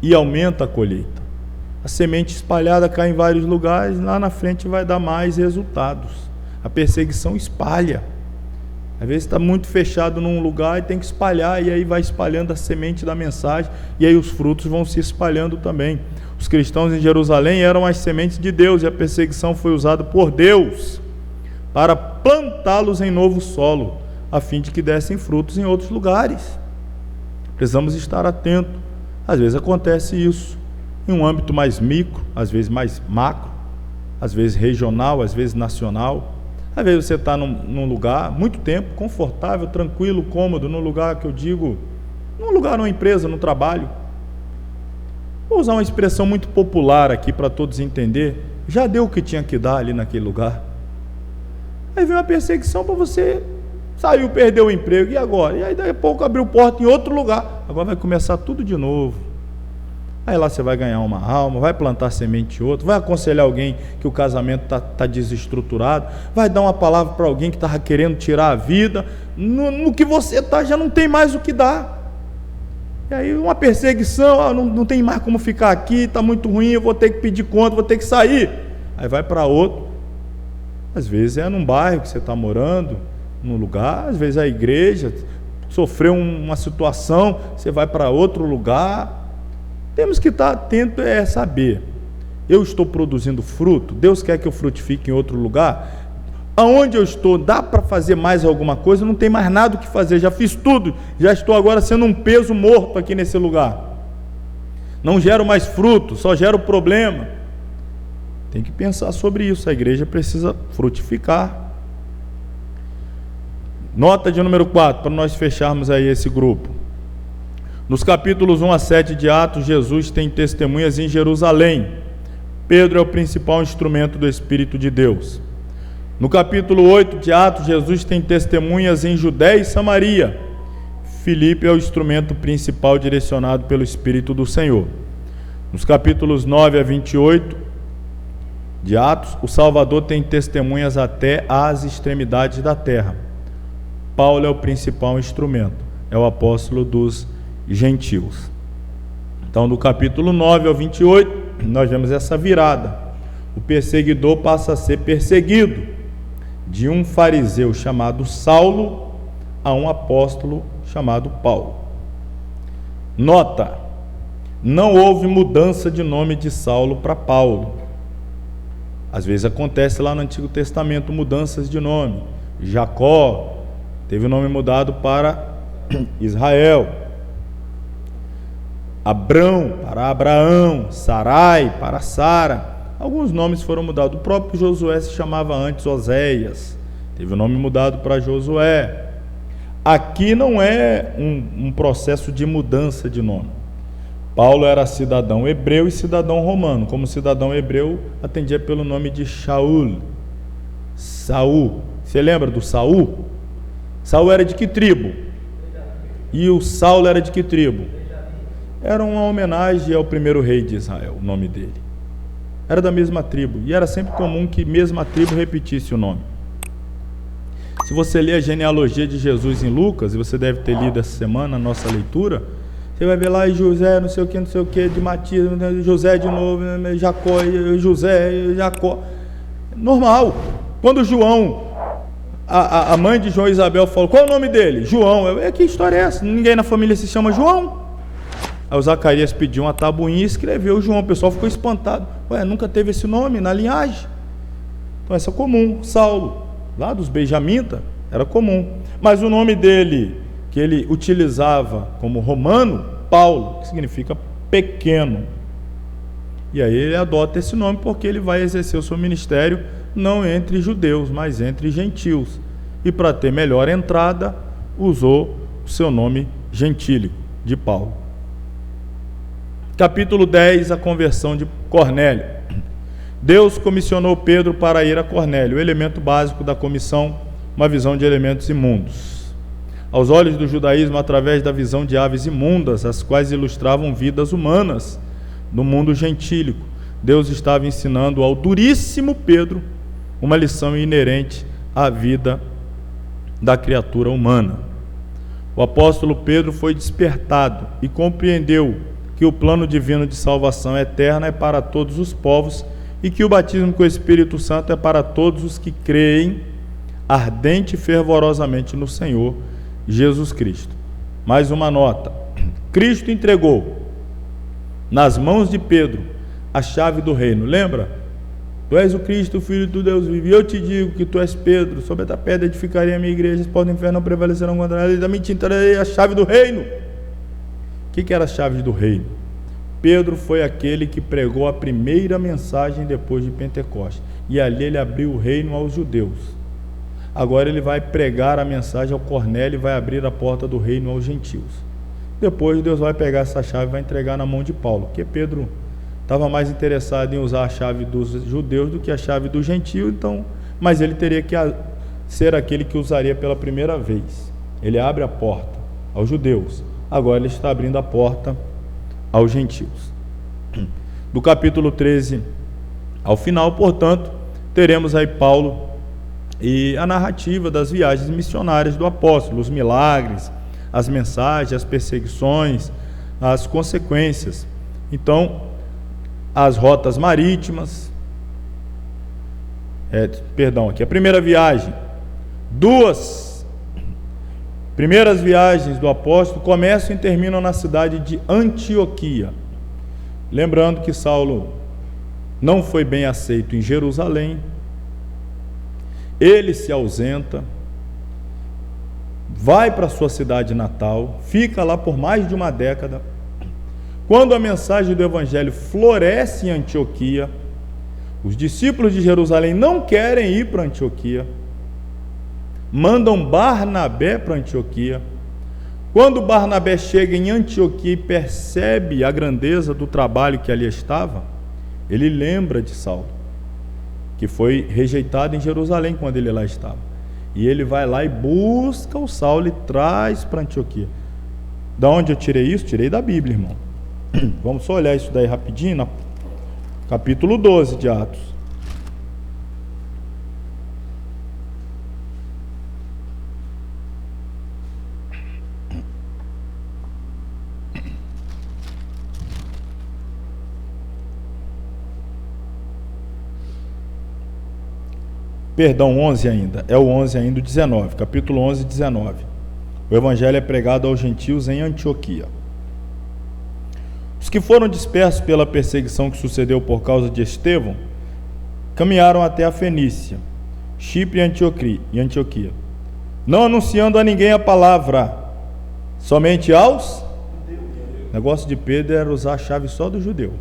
e aumenta a colheita. A semente espalhada cai em vários lugares, lá na frente vai dar mais resultados. A perseguição espalha. Às vezes está muito fechado num lugar e tem que espalhar, e aí vai espalhando a semente da mensagem, e aí os frutos vão se espalhando também. Os cristãos em Jerusalém eram as sementes de Deus, e a perseguição foi usada por Deus para plantá-los em novo solo, a fim de que dessem frutos em outros lugares. Precisamos estar atentos. Às vezes acontece isso em um âmbito mais micro, às vezes mais macro, às vezes regional, às vezes nacional. Às vezes você está num lugar, muito tempo, confortável, tranquilo, cômodo, num lugar que eu digo, num lugar, numa empresa, no trabalho. Vou usar uma expressão muito popular aqui para todos entenderem. Já deu o que tinha que dar ali naquele lugar. Aí vem uma perseguição para você, saiu, perdeu o emprego, e agora? E aí daqui a pouco abriu porta em outro lugar. Agora vai começar tudo de novo. Aí lá você vai ganhar uma alma, vai plantar semente em outro, vai aconselhar alguém que o casamento está desestruturado, vai dar uma palavra para alguém que estava querendo tirar a vida. No que você está, já não tem mais o que dar. E aí uma perseguição, não tem mais como ficar aqui, está muito ruim, eu vou ter que pedir conta, vou ter que sair. Aí vai para outro. Às vezes é num bairro que você está morando, num lugar, às vezes é a igreja, sofreu uma situação, você vai para outro lugar. Temos que estar atento a saber, eu estou produzindo fruto? Deus quer que eu frutifique em outro lugar? Aonde eu estou, dá para fazer mais alguma coisa? Não tem mais nada o que fazer, já fiz tudo, já estou agora sendo um peso morto aqui nesse lugar. Não gero mais fruto, só gero problema. Tem que pensar sobre isso, a igreja precisa frutificar. Nota de número 4, para nós fecharmos aí esse grupo. Nos capítulos 1 a 7 de Atos, Jesus tem testemunhas em Jerusalém. Pedro é o principal instrumento do Espírito de Deus. No capítulo 8 de Atos, Jesus tem testemunhas em Judéia e Samaria. Filipe é o instrumento principal direcionado pelo Espírito do Senhor. Nos capítulos 9 a 28 de Atos, o Salvador tem testemunhas até às extremidades da terra. Paulo é o principal instrumento, é o apóstolo dos gentios. Então, do capítulo 9 ao 28, nós vemos essa virada. O perseguidor passa a ser perseguido, de um fariseu chamado Saulo a um apóstolo chamado Paulo. Nota: não houve mudança de nome de Saulo para Paulo. Às vezes acontece lá no Antigo Testamento mudanças de nome. Jacó teve o nome mudado para Israel. Abrão para Abraão, Sarai para Sara. Alguns nomes foram mudados. O próprio Josué se chamava antes Oséias, teve o nome mudado para Josué. Aqui não é um processo de mudança de nome. Paulo era cidadão hebreu e cidadão romano. Como cidadão hebreu, atendia pelo nome de Shaul. Saul. Você lembra do Saul? Saul era de que tribo? E o Saulo era de que tribo? Era uma homenagem ao primeiro rei de Israel, o nome dele. Era da mesma tribo, e era sempre comum que a mesma tribo repetisse o nome. Se você ler a genealogia de Jesus em Lucas, e você deve ter lido essa semana a nossa leitura, você vai ver lá José, não sei o que, de Matias, José de novo, Jacó, José, Jacó. Normal. Quando João, a mãe de João e Isabel falou, qual é o nome dele? João. Que história é essa? Ninguém na família se chama João. Aí o Zacarias pediu uma tabuinha e escreveu João. O pessoal ficou espantado. Nunca teve esse nome na linhagem. Então essa é comum. Saulo, lá dos Benjamita, era comum. Mas o nome dele, que ele utilizava como romano, Paulo, que significa pequeno. E aí ele adota esse nome porque ele vai exercer o seu ministério não entre judeus, mas entre gentios. E para ter melhor entrada, usou o seu nome gentílico, de Paulo. Capítulo 10, a conversão de Cornélio. Deus comissionou Pedro para ir a Cornélio. O elemento básico da comissão, uma visão de elementos imundos. Aos olhos do judaísmo, através da visão de aves imundas, as quais ilustravam vidas humanas no mundo gentílico, Deus estava ensinando ao duríssimo Pedro uma lição inerente à vida da criatura humana. O apóstolo Pedro foi despertado e compreendeu que o plano divino de salvação eterna é para todos os povos e que o batismo com o Espírito Santo é para todos os que creem ardente e fervorosamente no Senhor Jesus Cristo. Mais uma nota: Cristo entregou nas mãos de Pedro a chave do reino. Lembra? Tu és o Cristo, o Filho do Deus vivo. E eu te digo que tu és Pedro, sobre esta pedra edificarei a minha igreja, as portas do inferno não prevalecerão contra ela, e também te entregarei a chave do reino. O que era a chave do reino? Pedro foi aquele que pregou a primeira mensagem depois de Pentecostes, e ali ele abriu o reino aos judeus. Agora ele vai pregar a mensagem ao Cornélio e vai abrir a porta do reino aos gentios. Depois Deus vai pegar essa chave e vai entregar na mão de Paulo, porque Pedro estava mais interessado em usar a chave dos judeus do que a chave do gentio, então, mas ele teria que ser aquele que usaria pela primeira vez. Ele abre a porta aos judeus, agora ele está abrindo a porta aos gentios. Do capítulo 13 ao final, portanto, teremos aí Paulo e a narrativa das viagens missionárias do apóstolo, os milagres, as mensagens, as perseguições, as consequências. Então, as rotas marítimas, aqui a primeira viagem, duas primeiras viagens do apóstolo começam e terminam na cidade de Antioquia. Lembrando que Saulo não foi bem aceito em Jerusalém, ele se ausenta, vai para sua cidade natal, fica lá por mais de uma década. Quando a mensagem do Evangelho floresce em Antioquia, os discípulos de Jerusalém não querem ir para Antioquia, mandam Barnabé para Antioquia. Quando Barnabé chega em Antioquia e percebe a grandeza do trabalho que ali estava, ele lembra de Saulo, que foi rejeitado em Jerusalém quando ele lá estava. E ele vai lá e busca o Saulo e traz para Antioquia. Da onde eu tirei isso? Tirei da Bíblia, irmão. Vamos só olhar isso daí rapidinho, no capítulo 12 de Atos. Perdão, 11 ainda, é o 11 ainda, o 19, capítulo 11, 19. O evangelho é pregado aos gentios em Antioquia. Os que foram dispersos pela perseguição que sucedeu por causa de Estevão, caminharam até a Fenícia, Chipre e Antioquia, não anunciando a ninguém a palavra, somente aos judeus. O negócio de Pedro era usar a chave só do judeu.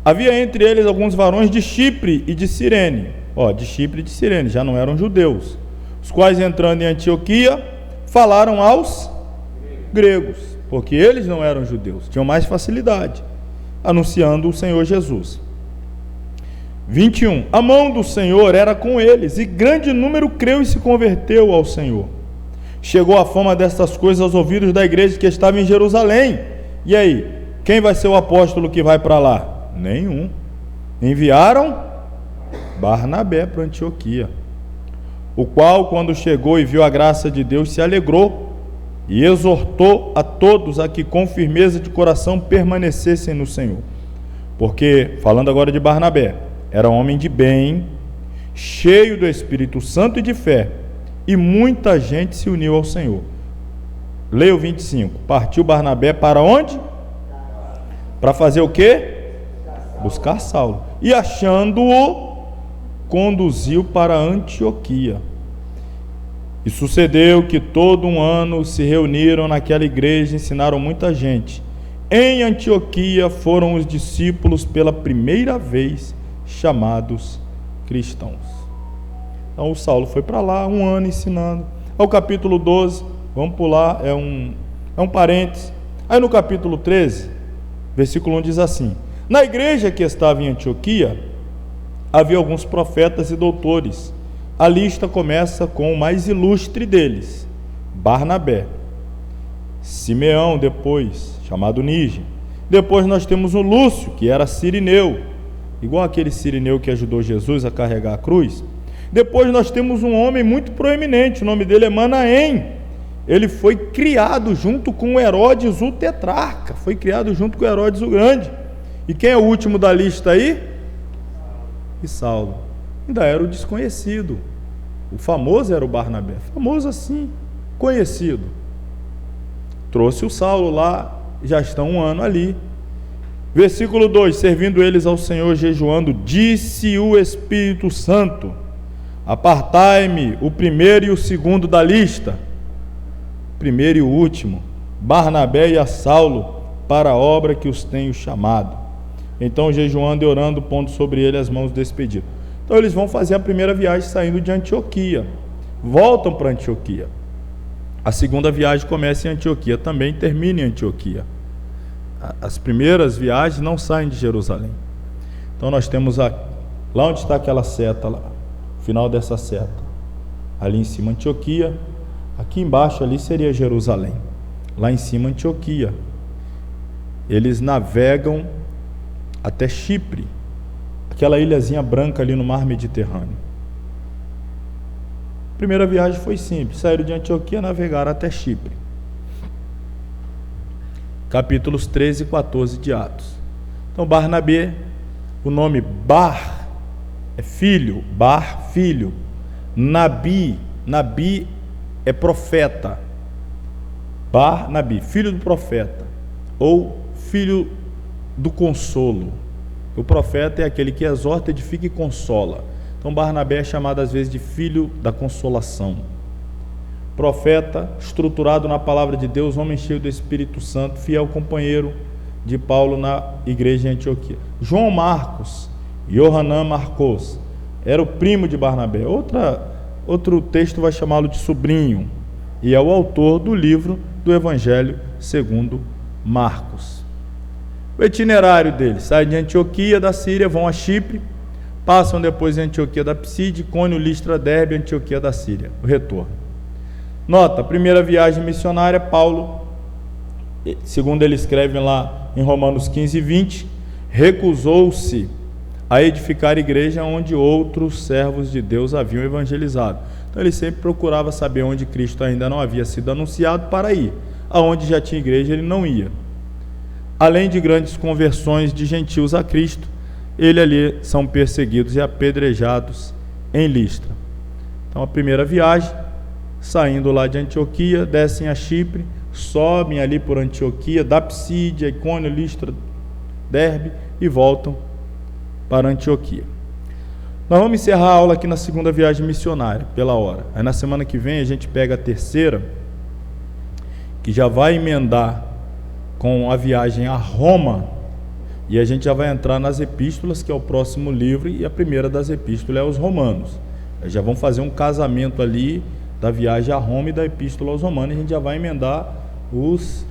Havia entre eles alguns varões de Chipre e de Cirene, de Chipre e de Cirene, já não eram judeus, os quais, entrando em Antioquia, falaram aos gregos, porque eles não eram judeus, tinham mais facilidade, anunciando o Senhor Jesus. 21. A mão do Senhor era com eles, e grande número creu e se converteu ao Senhor. Chegou a fama destas coisas aos ouvidos da igreja que estava em Jerusalém. E aí, quem vai ser o apóstolo que vai para lá? Nenhum. Enviaram Barnabé para Antioquia, o qual, quando chegou e viu a graça de Deus, se alegrou e exortou a todos a que com firmeza de coração permanecessem no Senhor. Porque, falando agora de Barnabé, era homem de bem, cheio do Espírito Santo e de fé, e muita gente se uniu ao Senhor. Leia o 25. Partiu Barnabé para onde? Para fazer o quê? Buscar Saulo. E achando-o, conduziu para Antioquia. E sucedeu que todo um ano se reuniram naquela igreja e ensinaram muita gente. Em Antioquia foram os discípulos pela primeira vez chamados cristãos. Então o Saulo foi para lá, um ano ensinando. Ao capítulo 12, vamos pular, é um parênteses. Aí no capítulo 13, versículo 1 diz assim: na igreja que estava em Antioquia, havia alguns profetas e doutores. A lista começa com o mais ilustre deles, Barnabé. Simeão, depois, chamado Níger. Depois nós temos o Lúcio, que era sirineu, igual aquele sirineu que ajudou Jesus a carregar a cruz. Depois nós temos um homem muito proeminente, o nome dele é Manaém. Ele foi criado junto com Herodes o tetrarca, foi criado junto com Herodes o grande. E quem é o último da lista aí? E Saulo. Ainda era o desconhecido. O famoso era o Barnabé, famoso assim, conhecido. Trouxe o Saulo lá, já estão um ano ali. Versículo 2: servindo eles ao Senhor, jejuando, disse o Espírito Santo: apartai-me o primeiro e o segundo da lista, primeiro e o último, Barnabé e a Saulo, para a obra que os tenho chamado. Então, jejuando e orando, pondo sobre ele as mãos, despedido. Então eles vão fazer a primeira viagem saindo de Antioquia, voltam para Antioquia. A segunda viagem começa em Antioquia, também termina em Antioquia. As primeiras viagens não saem de Jerusalém. Então nós temos lá onde está aquela seta lá, o final dessa seta, ali em cima Antioquia, aqui embaixo ali seria Jerusalém, lá em cima Antioquia. Eles navegam até Chipre, aquela ilhazinha branca ali no mar Mediterrâneo. A primeira viagem foi simples, saíram de Antioquia, navegaram até Chipre. Capítulos 13 e 14 de Atos. Então Barnabé, o nome Bar é filho, Bar, filho. Nabi é profeta. Barnabi, filho do profeta, ou filho do consolo. O profeta é aquele que exorta, edifica e consola. Então Barnabé é chamado às vezes de filho da consolação. Profeta, estruturado na palavra de Deus, homem cheio do Espírito Santo, fiel companheiro de Paulo na igreja em Antioquia. João Marcos, Yohanan Marcos, era o primo de Barnabé. Outro texto vai chamá-lo de sobrinho, e é o autor do livro do Evangelho segundo Marcos. O itinerário deles: saem de Antioquia da Síria, vão a Chipre, passam depois em Antioquia da Psídia, Icônio, Listra, Derbe, Antioquia da Síria. O retorno. Nota, a primeira viagem missionária, Paulo, segundo ele escreve lá em Romanos 15 e 20, recusou-se a edificar a igreja onde outros servos de Deus haviam evangelizado. Então ele sempre procurava saber onde Cristo ainda não havia sido anunciado para ir. Aonde já tinha igreja ele não ia. Além de grandes conversões de gentios a Cristo, ele ali são perseguidos e apedrejados em Listra. Então a primeira viagem, saindo lá de Antioquia, descem a Chipre, sobem ali por Antioquia, da Psídia, Icônio, Listra, Derbe e voltam para Antioquia. Nós vamos encerrar a aula aqui na segunda viagem missionária, pela hora. Aí na semana que vem a gente pega a terceira, que já vai emendar com a viagem a Roma, e a gente já vai entrar nas epístolas, que é o próximo livro, e a primeira das epístolas é aos Romanos. Aí já vamos fazer um casamento ali da viagem a Roma e da epístola aos Romanos, e a gente já vai emendar as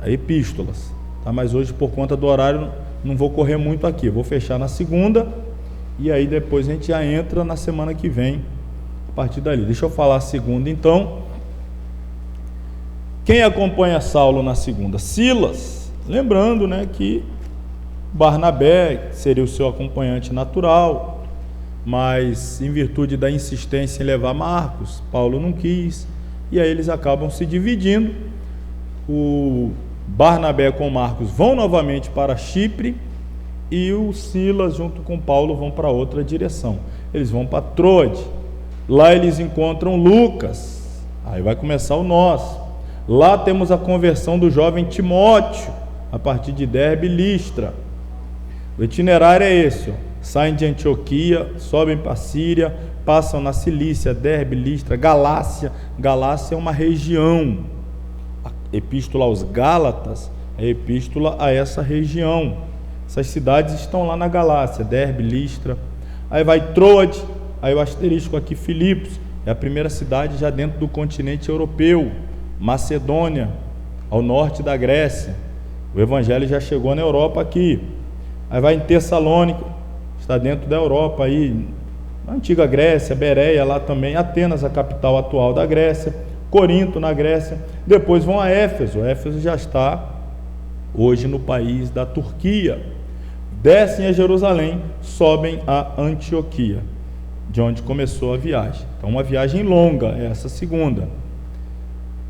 epístolas, tá? Mas hoje, por conta do horário, não vou correr muito aqui, vou fechar na segunda e aí depois a gente já entra na semana que vem, a partir dali. Deixa eu falar a segunda então. Quem acompanha Saulo na segunda? Silas, lembrando, né, que Barnabé seria o seu acompanhante natural, mas em virtude da insistência em levar Marcos, Paulo não quis, e aí eles acabam se dividindo. O Barnabé com Marcos vão novamente para Chipre, e o Silas junto com Paulo vão para outra direção. Eles vão para Troade, lá eles encontram Lucas, aí vai começar o nosso. Lá temos a conversão do jovem Timóteo, a partir de Derbe e Listra. O itinerário é esse, ó. Saem de Antioquia, sobem para a Síria, passam na Cilícia, Derbe, Listra, Galácia. Galácia é uma região. A epístola aos Gálatas é a epístola a essa região. Essas cidades estão lá na Galácia, Derbe, Listra. Aí vai Troade, aí o asterisco aqui, Filipos, é a primeira cidade já dentro do continente europeu. Macedônia, ao norte da Grécia. O evangelho já chegou na Europa aqui. Aí vai em Tessalônica, está dentro da Europa aí, na antiga Grécia, Bereia lá também, Atenas, a capital atual da Grécia, Corinto na Grécia. Depois vão a Éfeso. Éfeso já está hoje no país da Turquia. Descem a Jerusalém, sobem a Antioquia, de onde começou a viagem. Então uma viagem longa, essa segunda.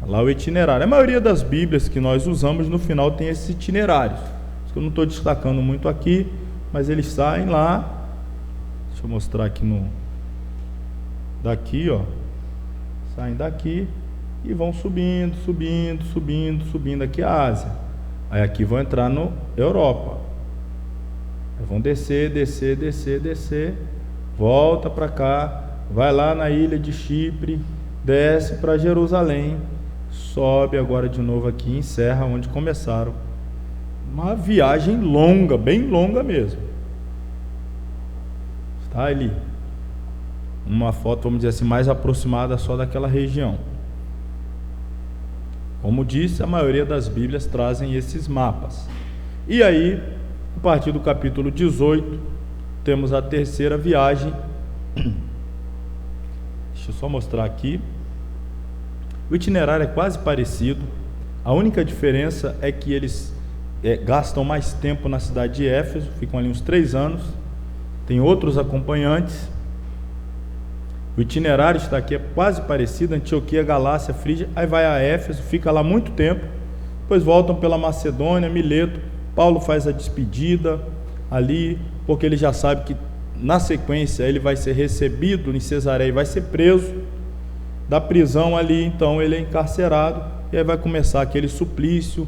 Lá o itinerário. A maioria das Bíblias que nós usamos no final tem esses itinerários. Isso que eu não estou destacando muito aqui, mas eles saem lá. Deixa eu mostrar aqui daqui, ó. Saem daqui e vão subindo aqui a Ásia. Aí aqui vão entrar na Europa. Aí vão descer, volta para cá, vai lá na ilha de Chipre, desce para Jerusalém, sobe agora de novo aqui e encerra onde começaram. Uma viagem longa, bem longa mesmo. Está ali uma foto, vamos dizer assim, mais aproximada só daquela região. Como disse, a maioria das Bíblias trazem esses mapas. E aí, a partir do capítulo 18, temos a terceira viagem. Deixa eu só mostrar aqui. O itinerário é quase parecido. A única diferença é que eles gastam mais tempo na cidade de Éfeso, ficam ali uns 3 anos. Tem outros acompanhantes. O itinerário está aqui, é quase parecido: Antioquia, Galácia, Frígia. Aí vai a Éfeso, fica lá muito tempo. Depois voltam pela Macedônia, Mileto. Paulo faz a despedida ali, porque ele já sabe que na sequência ele vai ser recebido em Cesareia e vai ser preso. Da prisão ali, então, ele é encarcerado, e aí vai começar aquele suplício,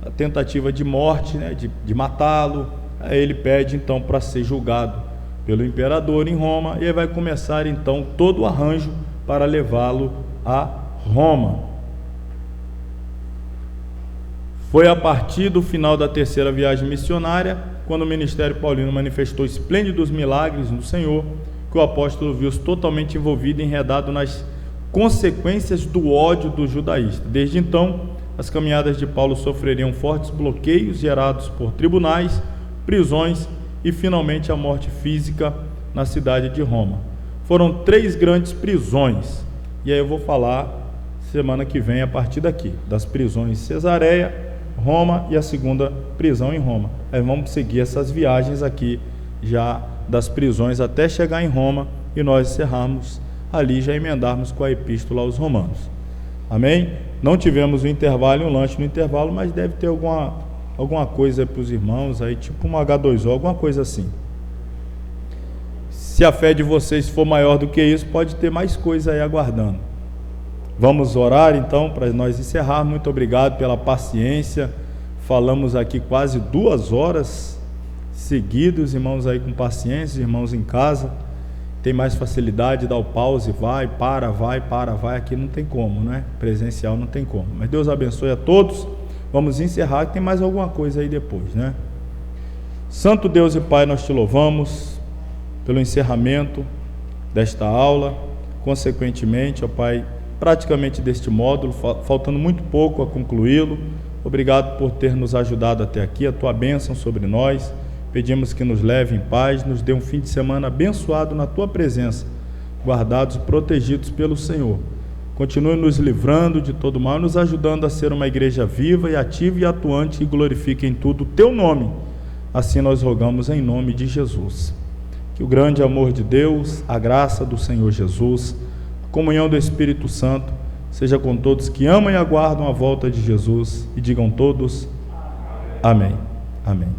a tentativa de morte, né, de matá-lo. Aí ele pede então para ser julgado pelo imperador em Roma, e aí vai começar então todo o arranjo para levá-lo a Roma. Foi a partir do final da terceira viagem missionária, quando o ministério paulino manifestou esplêndidos milagres do Senhor, que o apóstolo viu-se totalmente envolvido e enredado nas consequências do ódio dos judaístas. Desde então, as caminhadas de Paulo sofreriam fortes bloqueios gerados por tribunais, prisões e finalmente a morte física na cidade de Roma. Foram 3 grandes prisões, e aí eu vou falar semana que vem a partir daqui, das prisões em Cesareia, Roma e a segunda prisão em Roma. Aí vamos seguir essas viagens aqui já das prisões até chegar em Roma e nós encerrarmos ali, já emendarmos com a epístola aos Romanos. Amém? Não tivemos um intervalo e um lanche no intervalo, mas deve ter alguma coisa para os irmãos aí, tipo um H2O, alguma coisa assim. Se a fé de vocês for maior do que isso, pode ter mais coisa aí aguardando. Vamos orar então para nós encerrar. Muito obrigado pela paciência. Falamos aqui quase 2 horas seguidos, irmãos aí com paciência, irmãos em casa tem mais facilidade, dá o pause, vai, para, aqui não tem como, né? Presencial não tem como. Mas Deus abençoe a todos. Vamos encerrar, que tem mais alguma coisa aí depois, né? Santo Deus e Pai, nós te louvamos pelo encerramento desta aula, consequentemente, ó Pai, praticamente deste módulo, faltando muito pouco a concluí-lo. Obrigado por ter nos ajudado até aqui, a tua bênção sobre nós, Pedimos que nos leve em paz, nos dê um fim de semana abençoado na Tua presença, guardados e protegidos pelo Senhor. Continue nos livrando de todo mal, nos ajudando a ser uma igreja viva e ativa e atuante, e glorifique em tudo o Teu nome. Assim nós rogamos em nome de Jesus. Que o grande amor de Deus, a graça do Senhor Jesus, a comunhão do Espírito Santo, seja com todos que amam e aguardam a volta de Jesus, e digam todos, amém. Amém.